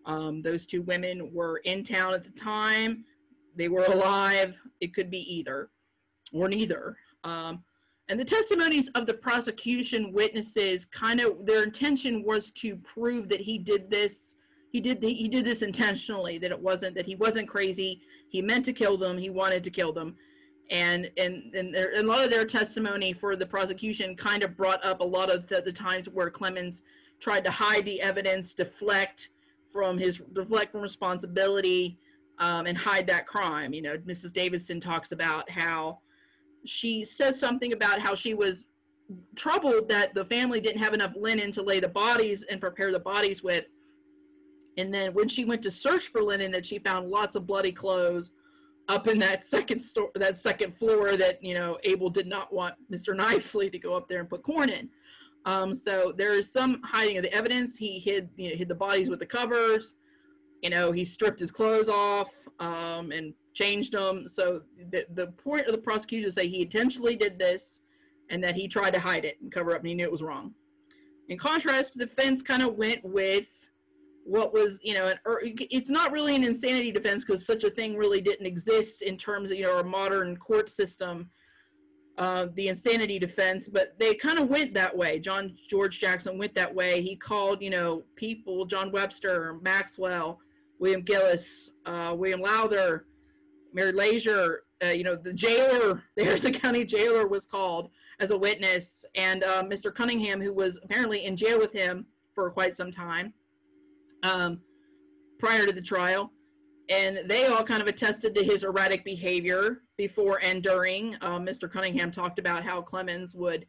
Those two women were in town at the time. They were alive. It could be either or neither. And the testimonies of the prosecution witnesses their intention was to prove that he did this. He did this intentionally, that he wasn't crazy. He meant to kill them. He wanted to kill them. And a lot of their testimony for the prosecution kind of brought up a lot of the times where Clemmens tried to hide the evidence, deflect from responsibility, and hide that crime. Mrs. Davison talks about how she says something about how she was troubled that the family didn't have enough linen to lay the bodies and prepare the bodies with. And then when she went to search for linen, that she found lots of bloody clothes up in that second floor that, Abel did not want Mr. Nicely to go up there and put corn in. So there is some hiding of the evidence. He hid the bodies with the covers. He stripped his clothes off and changed them. So the point of the prosecution is to say he intentionally did this and that he tried to hide it and cover up, and he knew it was wrong. In contrast, the defense kind of went with what was, it's not really an insanity defense because such a thing really didn't exist in terms of, our modern court system, the insanity defense, but they kind of went that way. George Jackson went that way. He called, people, John Webster, Maxwell, William Gillis, William Lowther, Mary Leisure, the jailer, the Harrison County jailer was called as a witness, and Mr. Cunningham, who was apparently in jail with him for quite some time prior to the trial, and they all kind of attested to his erratic behavior before and during. Mr. Cunningham talked about how Clemmens would,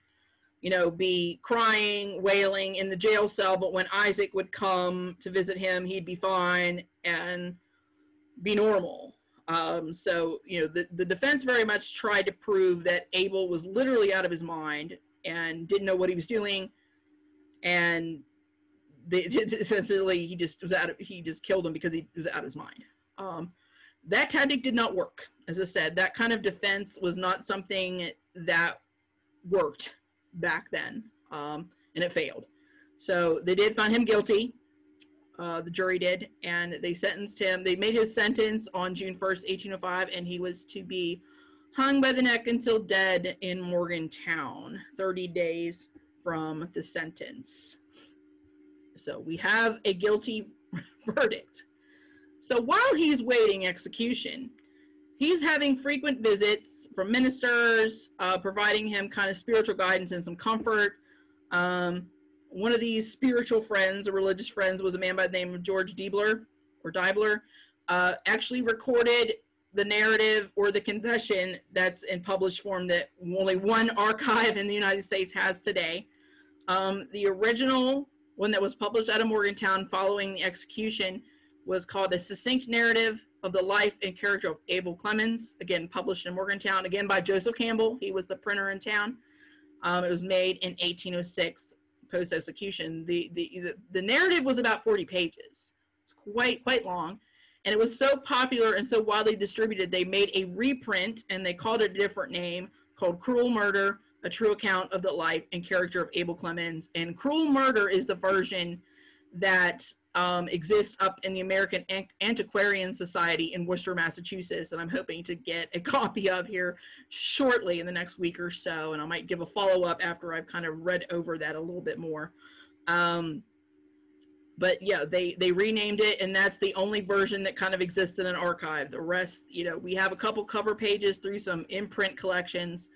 be crying, wailing in the jail cell, but when Isaac would come to visit him, he'd be fine and be normal. So, the defense very much tried to prove that Abel was literally out of his mind and didn't know what he was doing, and essentially he just killed him because he was out of his mind. That tactic did not work. As I said, that kind of defense was not something that worked back then, and it failed. So they did find him guilty. The jury did, and they sentenced him. They made his sentence on June 1st, 1805, and he was to be hung by the neck until dead in Morgantown, 30 days from the sentence. So we have a guilty verdict. So while he's waiting execution, he's having frequent visits from ministers, providing him kind of spiritual guidance and some comfort. One of these spiritual friends, or religious friends, was a man by the name of George Diebler, actually recorded the narrative or the confession that's in published form that only one archive in the United States has today. The original one that was published out of Morgantown following the execution was called A Succinct Narrative of the Life and Character of Abel Clemmons, again, published in Morgantown, again by Joseph Campbell. He was the printer in town. It was made in 1806, post-execution. The narrative was about 40 pages. It's quite long. And it was so popular and so widely distributed, they made a reprint, and they called it a different name, called Cruel Murder, A True Account of the Life and Character of Abel Clemmons. And Cruel Murder is the version that exists up in the American Antiquarian Society in Worcester, Massachusetts, and I'm hoping to get a copy of here shortly in the next week or so, and I might give a follow-up after I've kind of read over that a little bit more. But yeah, they renamed it, and that's the only version that kind of exists in an archive. The rest, we have a couple cover pages through some imprint collections,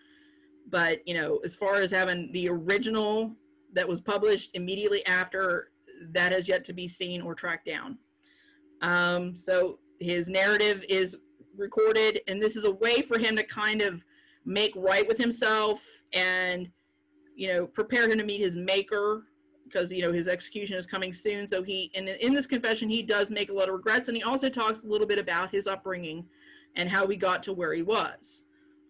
but as far as having the original that was published immediately after, that has yet to be seen or tracked down. So his narrative is recorded, and this is a way for him to kind of make right with himself and, you know, prepare him to meet his maker, because, you know, his execution is coming soon. So he, in this confession, he does make a lot of regrets, and he also talks a little bit about his upbringing and how he got to where he was.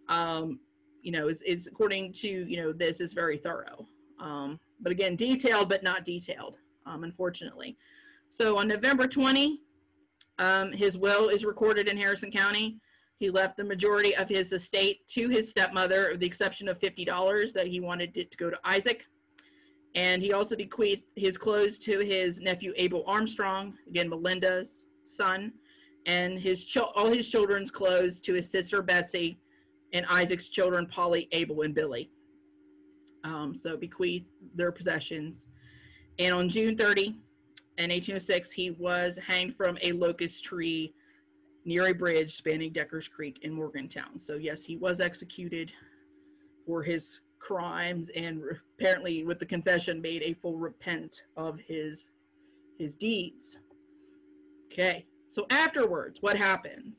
You know, is according to, you know, this is very thorough. But again, detailed, but not detailed, unfortunately. So on November 20, his will is recorded in Harrison County. He left the majority of his estate to his stepmother, with the exception of $50 that he wanted it to go to Isaac. And he also bequeathed his clothes to his nephew Abel Armstrong, again Melinda's son, and all his children's clothes to his sister Betsy, and Isaac's children Polly, Abel, and Billy. So bequeathed their possessions. And on June 30, in 1806, he was hanged from a locust tree near a bridge spanning Decker's Creek in Morgantown. So yes, he was executed for his crimes, and apparently with the confession made a full repent of his deeds. Okay, so afterwards, what happens?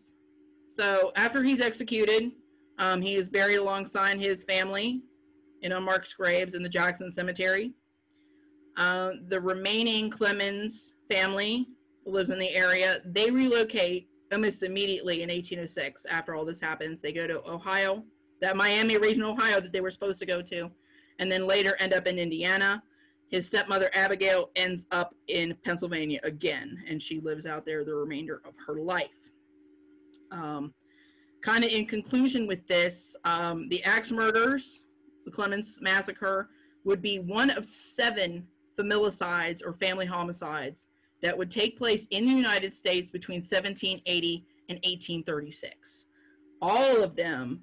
So after he's executed, he is buried alongside his family in unmarked graves in the Jackson Cemetery. The remaining Clemmens family who lives in the area, they relocate almost immediately in 1806. After all this happens, they go to Ohio, that Miami region, Ohio, that they were supposed to go to, and then later end up in Indiana. His stepmother, Abigail, ends up in Pennsylvania again, and she lives out there the remainder of her life. Kind of in conclusion with this, the axe murders, the Clemmens massacre, would be one of 7 familicides or family homicides that would take place in the United States between 1780 and 1836. All of them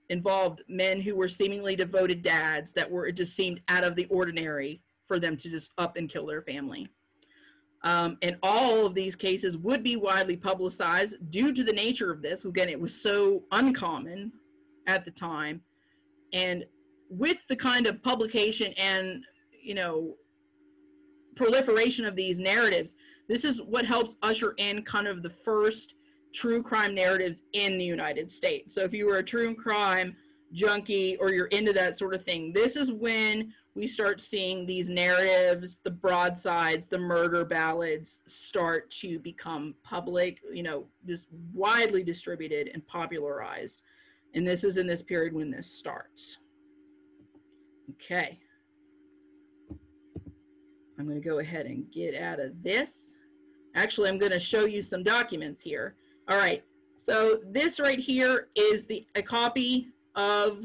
involved men who were seemingly devoted dads that were, it just seemed out of the ordinary for them to just up and kill their family. And all of these cases would be widely publicized due to the nature of this. Again, it was so uncommon at the time. And with the kind of publication and, you know, proliferation of these narratives, this is what helps usher in kind of the first true crime narratives in the United States. So if you were a true crime junkie or you're into that sort of thing, this is when we start seeing these narratives, the broadsides, the murder ballads start to become public, you know, just widely distributed and popularized. And this is in this period when this starts. Okay. I'm going to go ahead and get out of this. Actually, I'm going to show you some documents here. All right. So this right here is a copy of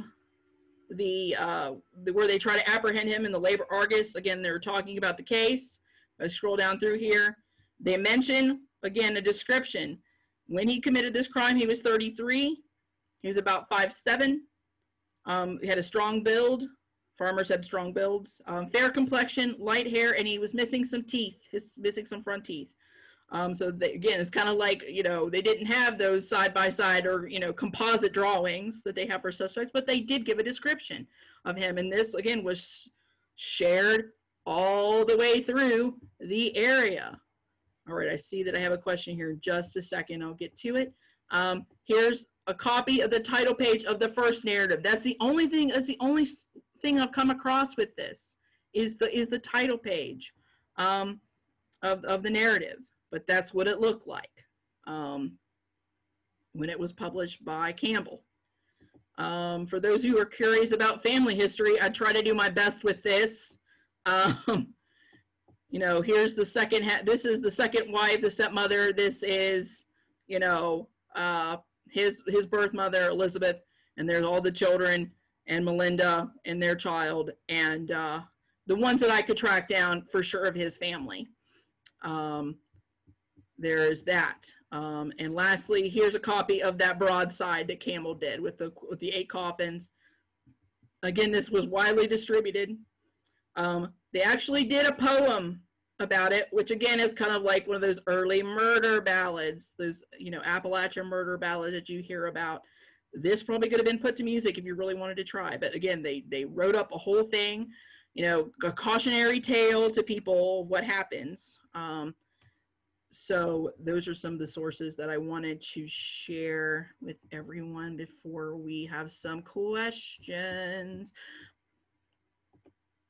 where they try to apprehend him in the Labor Argus. Again, they're talking about the case. I scroll down through here. They mention, again, a description. When he committed this crime, he was 33. He was about 5'7". He had a strong build. Farmers have strong builds. Fair complexion, light hair, and he was missing some teeth. He's missing some front teeth. So again, it's kind of like, you know, they didn't have those side-by-side or, you know, composite drawings that they have for suspects, but they did give a description of him. And this, again, was shared all the way through the area. All right, I see that I have a question here in just a second. I'll get to it. Here's a copy of the title page of the first narrative. That's the only thing I've come across with this is the title page of the narrative. But that's what it looked like when it was published by Campbell. For those who are curious about family history, I try to do my best with this. You know, here's the second, this is the second wife, the stepmother. This is, you know, his birth mother, Elizabeth, and there's all the children, and Melinda and their child, and the ones that I could track down for sure of his family. There's that. And lastly, here's a copy of that broadside that Campbell did with the 8 coffins. Again, this was widely distributed. They actually did a poem about it, which again is kind of like one of those early murder ballads, those, you know, Appalachian murder ballads that you hear about. This probably could have been put to music if you really wanted to try. But again, they wrote up a whole thing, you know, a cautionary tale to people, what happens. So those are some of the sources that I wanted to share with everyone before we have some questions.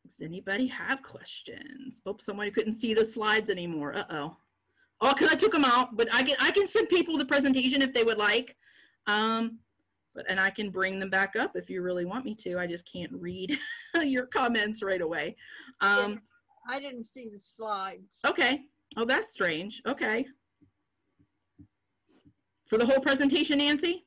Does anybody have questions? Oh, somebody couldn't see the slides anymore. Uh-oh. Oh, because I took them out, but I can send people the presentation if they would like. And I can bring them back up if you really want me to. I just can't read your comments right away. I didn't see the slides. Okay. Oh, that's strange. Okay. For the whole presentation, Nancy?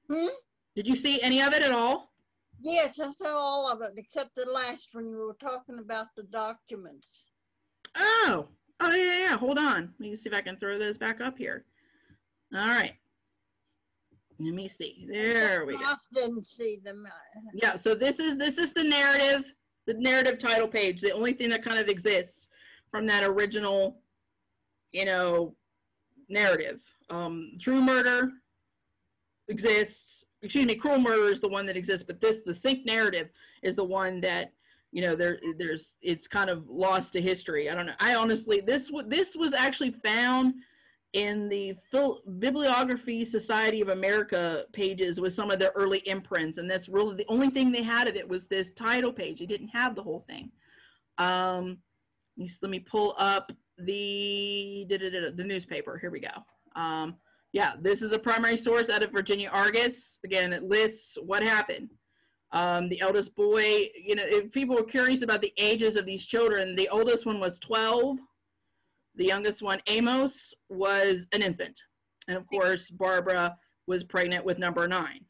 Did you see any of it at all? Yes, I saw all of it, except the last one you were talking about the documents. Oh, yeah. Hold on. Let me see if I can throw those back up here. All right. Let me see. There we go. I didn't see them. Yeah, so this is the narrative title page, the only thing that kind of exists from that original, narrative. True murder exists. Excuse me, cruel murder is the one that exists, but the sync narrative is the one that, it's kind of lost to history. I don't know. I honestly, this was actually found in the Bibliography Society of America pages with some of their early imprints, and that's really the only thing they had of it was this title page. They didn't have the whole thing. Let me pull up the newspaper. Here we go. Yeah, this is a primary source out of Virginia Argus. Again, it lists what happened. The eldest boy, if people were curious about the ages of these children, the oldest one was 12. The youngest one, Amos, was an infant. And of course, Barbara was pregnant with number 9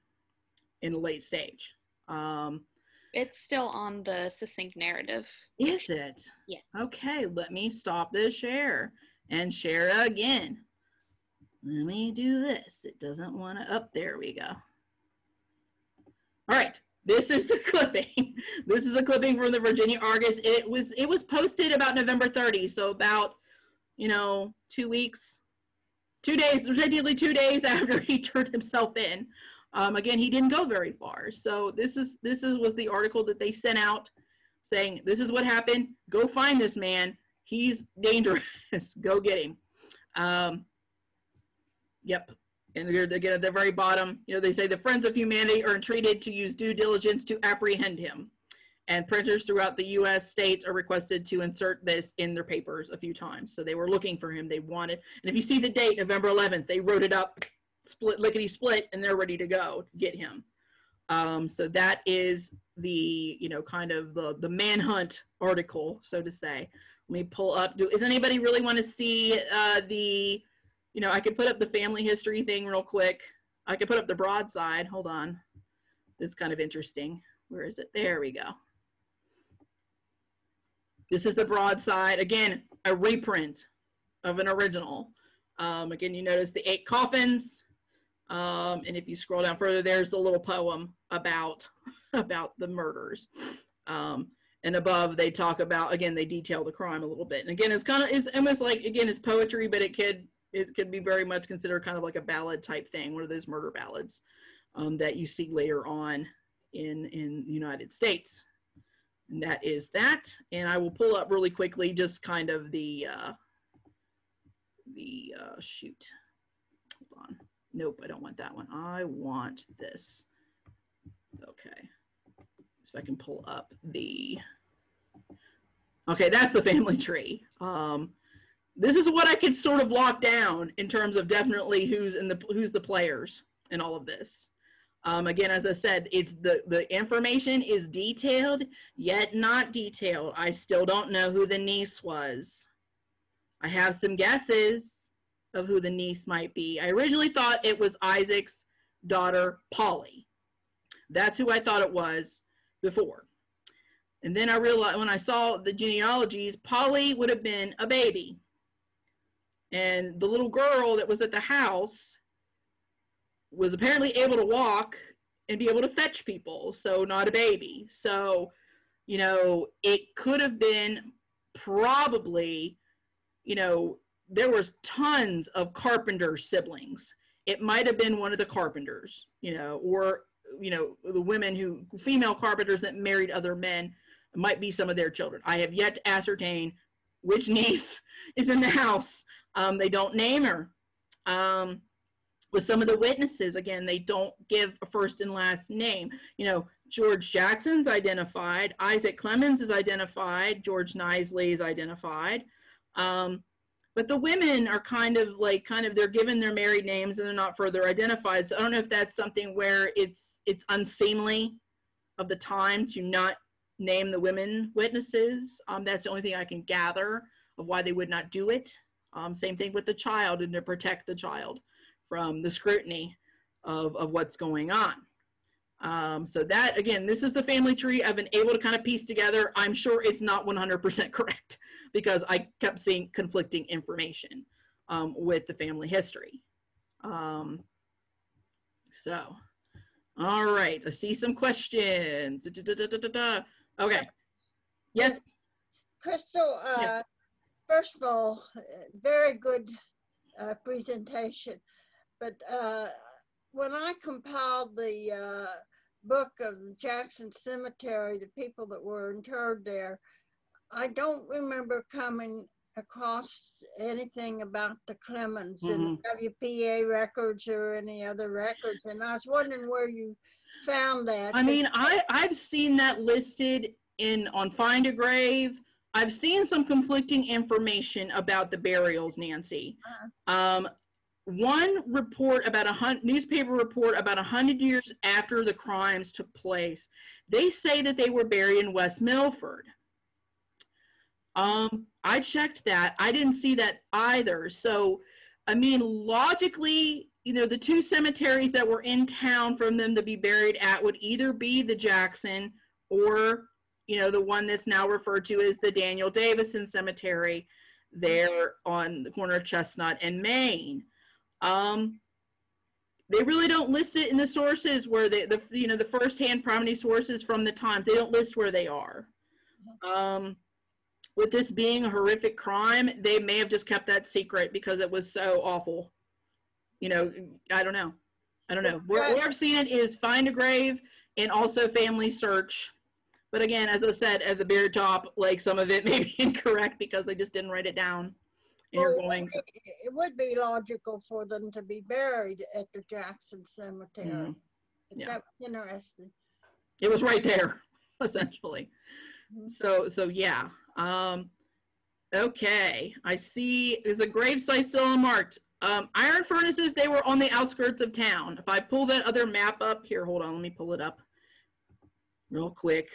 in the late stage. It's still on the succinct narrative. Is it? Yes. Okay, let me stop the share and share again. Let me do this. It doesn't want to, there we go. All right, this is the clipping. This is a clipping from the Virginia Argus. It was posted about November 30, so about 2 weeks, 2 days, particularly 2 days after he turned himself in. Again, he didn't go very far. So this was the article that they sent out saying, this is what happened. Go find this man. He's dangerous. Go get him. Yep. And again, at the very bottom, they say the Friends of Humanity are entreated to use due diligence to apprehend him. And printers throughout the U.S. states are requested to insert this in their papers a few times. So they were looking for him. They wanted, and if you see the date, November 11th, they wrote it up, lickety split, and they're ready to go to get him. So that is the, kind of the manhunt article, so to say. Let me pull up. Does anybody really want to see I could put up the family history thing real quick. I could put up the broadside. Hold on. It's kind of interesting. Where is it? There we go. This is the broadside. Again, a reprint of an original. Again, you notice the 8 coffins. And if you scroll down further, there's the little poem about the murders. And above, they talk about, again, they detail the crime a little bit. And again, it's almost like, again, it's poetry, but it could be very much considered kind of like a ballad type thing, one of those murder ballads that you see later on in the United States. And that is that. And I will pull up really quickly just kind of the shoot. Hold on. Nope, I don't want that one. I want this. Okay. So if I can pull up okay, that's the family tree. This is what I could sort of lock down in terms of definitely who's the players in all of this. Again, as I said, it's the information is detailed, yet not detailed. I still don't know who the niece was. I have some guesses of who the niece might be. I originally thought it was Isaac's daughter, Polly. That's who I thought it was before. And then I realized when I saw the genealogies, Polly would have been a baby. And the little girl that was at the house was apparently able to walk and be able to fetch people, so not a baby. So, it could have been probably, there was tons of carpenter siblings. It might have been one of the carpenters, or, the female carpenters that married other men, might be some of their children. I have yet to ascertain which niece is in the house. They don't name her. With some of the witnesses, again, they don't give a first and last name. You know, George Jackson's identified, Isaac Clemmens is identified, George Knisley is identified. But the women are kind of they're given their married names and they're not further identified. So I don't know if that's something where it's unseemly of the time to not name the women witnesses. That's the only thing I can gather of why they would not do it. Same thing with the child, and to protect the child from the scrutiny of what's going on. So that, again, this is the family tree I've been able to kind of piece together. I'm sure it's not 100% correct because I kept seeing conflicting information with the family history. So, all right, I see some questions. Okay, yes? Crystal, Yes. first of all, very good presentation. But when I compiled the book of Jackson Cemetery, the people that were interred there, I don't remember coming across anything about the Clemmens in the WPA records or any other records. And I was wondering where you found that. I mean, I've seen that listed on Find a Grave. I've seen some conflicting information about the burials, Nancy. One report about newspaper report about 100 years after the crimes took place, they say that they were buried in West Milford. I checked that. I didn't see that either. So, I mean, logically, you know, the two cemeteries that were in town for them to be buried at would either be the Jackson or, you know, the one that's now referred to as the Daniel Davison Cemetery there on the corner of Chestnut and Main. They really don't list it in the sources where the first-hand prominent sources from the times. They don't list where they are. With this being a horrific crime, they may have just kept that secret because it was so awful. You know, I don't know. Where I've seen it is Find a Grave and also Family Search. But again, as I said, at the very top, like some of it may be incorrect because they just didn't write it down. And Well, it would be logical for them to be buried at the Jackson Cemetery. Yeah. That's interesting. It was right there, essentially. So yeah. Okay, I see there's a grave site still unmarked. Iron furnaces, they were on the outskirts of town. If I pull that other map up, here, hold on, let me pull it up real quick.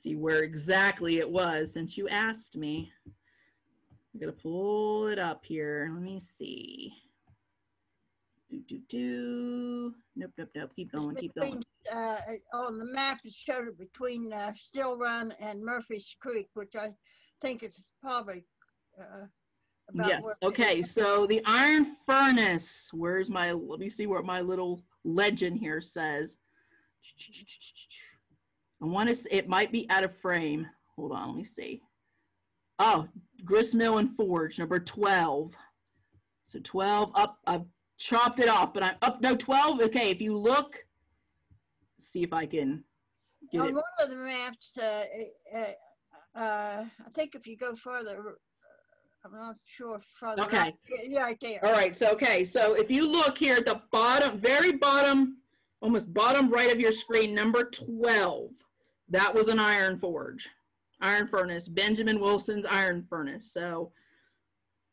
See where exactly it was since you asked me. I'm gonna pull it up here. Let me see. Nope. Keep going. On the map, it showed it between Still Run and Murphy's Creek, which I think is probably about yes. Okay. So the iron furnace. Where's my? Let me see what my little legend here says. I want to. It might be out of frame. Hold on. Let me see. Oh, grist mill and forge, number 12. So 12 up. I've chopped it off, but I'm up. No, 12. Okay. If you look, see if I can get on it. one of the maps. I think if you go further, I'm not sure further. Okay. Up. Yeah, right there. All right. So okay. So if you look here at the bottom, very bottom, almost bottom right of your screen, number 12. That was an iron forge, iron furnace, Benjamin Wilson's iron furnace. So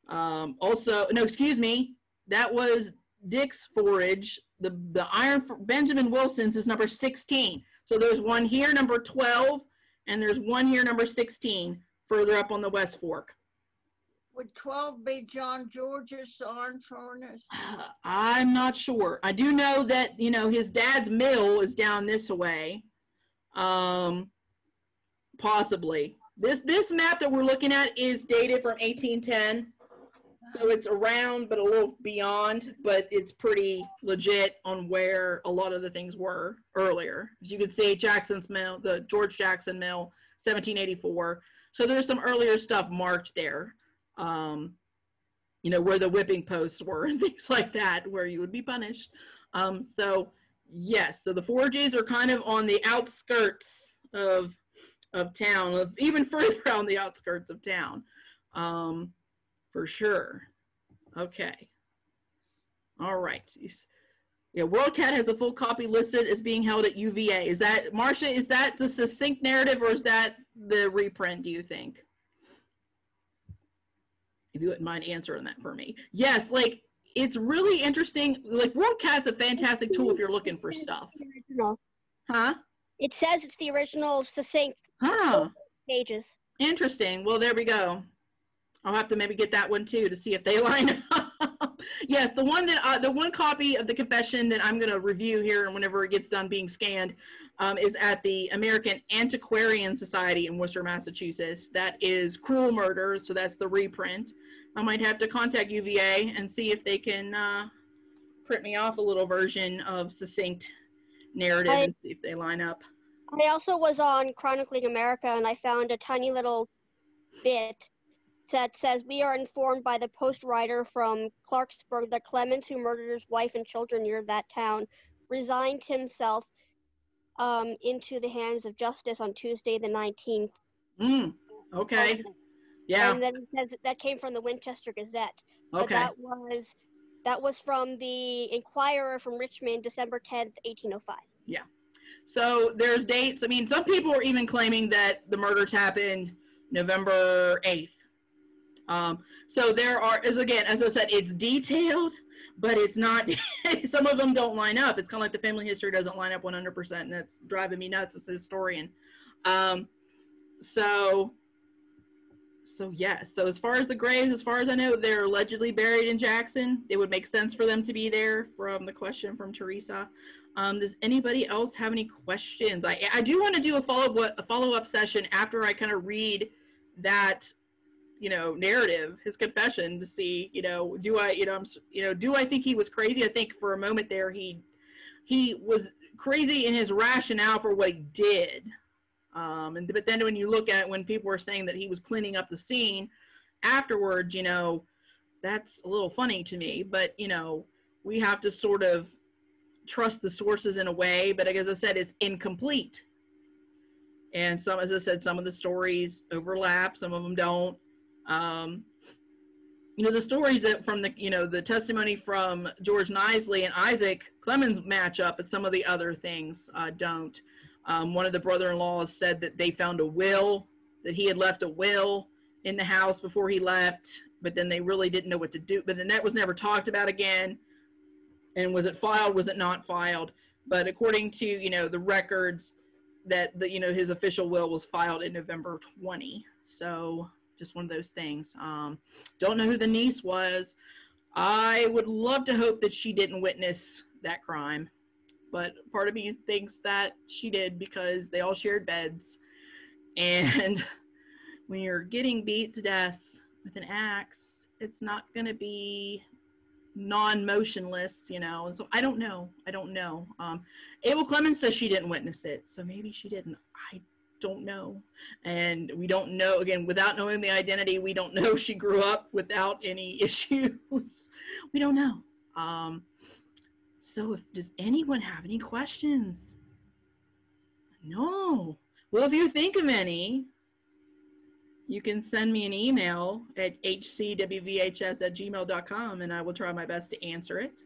also, no, excuse me, that was Dick's Forge. The iron Benjamin Wilson's is number 16. So there's one here, number 12, and there's one here, number 16, further up on the West Fork. Would 12 be John George's iron furnace? I'm not sure. I do know that, you know, his dad's mill is down this way. Possibly. This map that we're looking at is dated from 1810. So it's around, but a little beyond, but it's pretty legit on where a lot of the things were earlier. As you can see, Jackson's Mill, the George Jackson Mill, 1784. So there's some earlier stuff marked there, you know, where the whipping posts were and things like that, where you would be punished. So yes, so the forges are kind of on the outskirts of town, even further on the outskirts of town. For sure. Okay. All right. Yeah, WorldCat has a full copy listed as being held at UVA. Is that, Marcia, is that the succinct narrative or is that the reprint, do you think? If you wouldn't mind answering that for me. Yes, like, it's really interesting. Like, WorldCat's a fantastic tool if you're looking for stuff. Original. Huh? It says it's the original succinct Huh. pages. Interesting. Well, there we go. I'll have to maybe get that one too to see if they line up. Yes, the one that the one copy of the confession that I'm going to review here, and whenever it gets done being scanned, is at the American Antiquarian Society in Worcester, Massachusetts. That is Cruel Murder, so that's the reprint. I might have to contact UVA and see if they can print me off a little version of succinct narrative and see if they line up. I also was on Chronicling America, and I found a tiny little bit that says, we are informed by the post writer from Clarksburg that Clemmens, who murdered his wife and children near that town, resigned himself into the hands of justice on Tuesday the 19th. Okay. Yeah. And then it says that came from the Winchester Gazette. Okay. But that was from the Inquirer from Richmond, December 10th, 1805. Yeah. So there's dates. I mean, some people are even claiming that the murders happened November 8th. So there are, as I said, it's detailed, but it's not, some of them don't line up. It's kind of like the family history doesn't line up 100%, and that's driving me nuts as a historian. So yes, so as far as the graves, as far as I know, they're allegedly buried in Jackson. It would make sense for them to be there from the question from Teresa. Does anybody else have any questions? I do want to do a follow-up session after I kind of read that, narrative, his confession, to see, do I think he was crazy? I think for a moment there, he was crazy in his rationale for what he did. But then when you look at when people were saying that he was cleaning up the scene afterwards, that's a little funny to me, but we have to sort of trust the sources in a way, but as I said, it's incomplete. And as I said, some of the stories overlap, some of them don't. The stories that from the testimony from George Knisley and Isaac Clemmens match up, but some of the other things don't. One of the brother-in-laws said that they found a will, that he had left a will in the house before he left, but then they really didn't know what to do. But then that was never talked about again. And was it filed? Was it not filed? But according to, the records, that his official will was filed in November 20. So just one of those things. Don't know who the niece was. I would love to hope that she didn't witness that crime, but part of me thinks that she did because they all shared beds. And when you're getting beat to death with an axe, it's not going to be non-motionless, and so I don't know. Abel Clemmons says she didn't witness it, so maybe she didn't. I don't know. And we don't know, again, without knowing the identity, we don't know if she grew up without any issues. We don't know. So does anyone have any questions? No. Well, if you think of any, you can send me an email at hcwvhs@gmail.com, and I will try my best to answer it.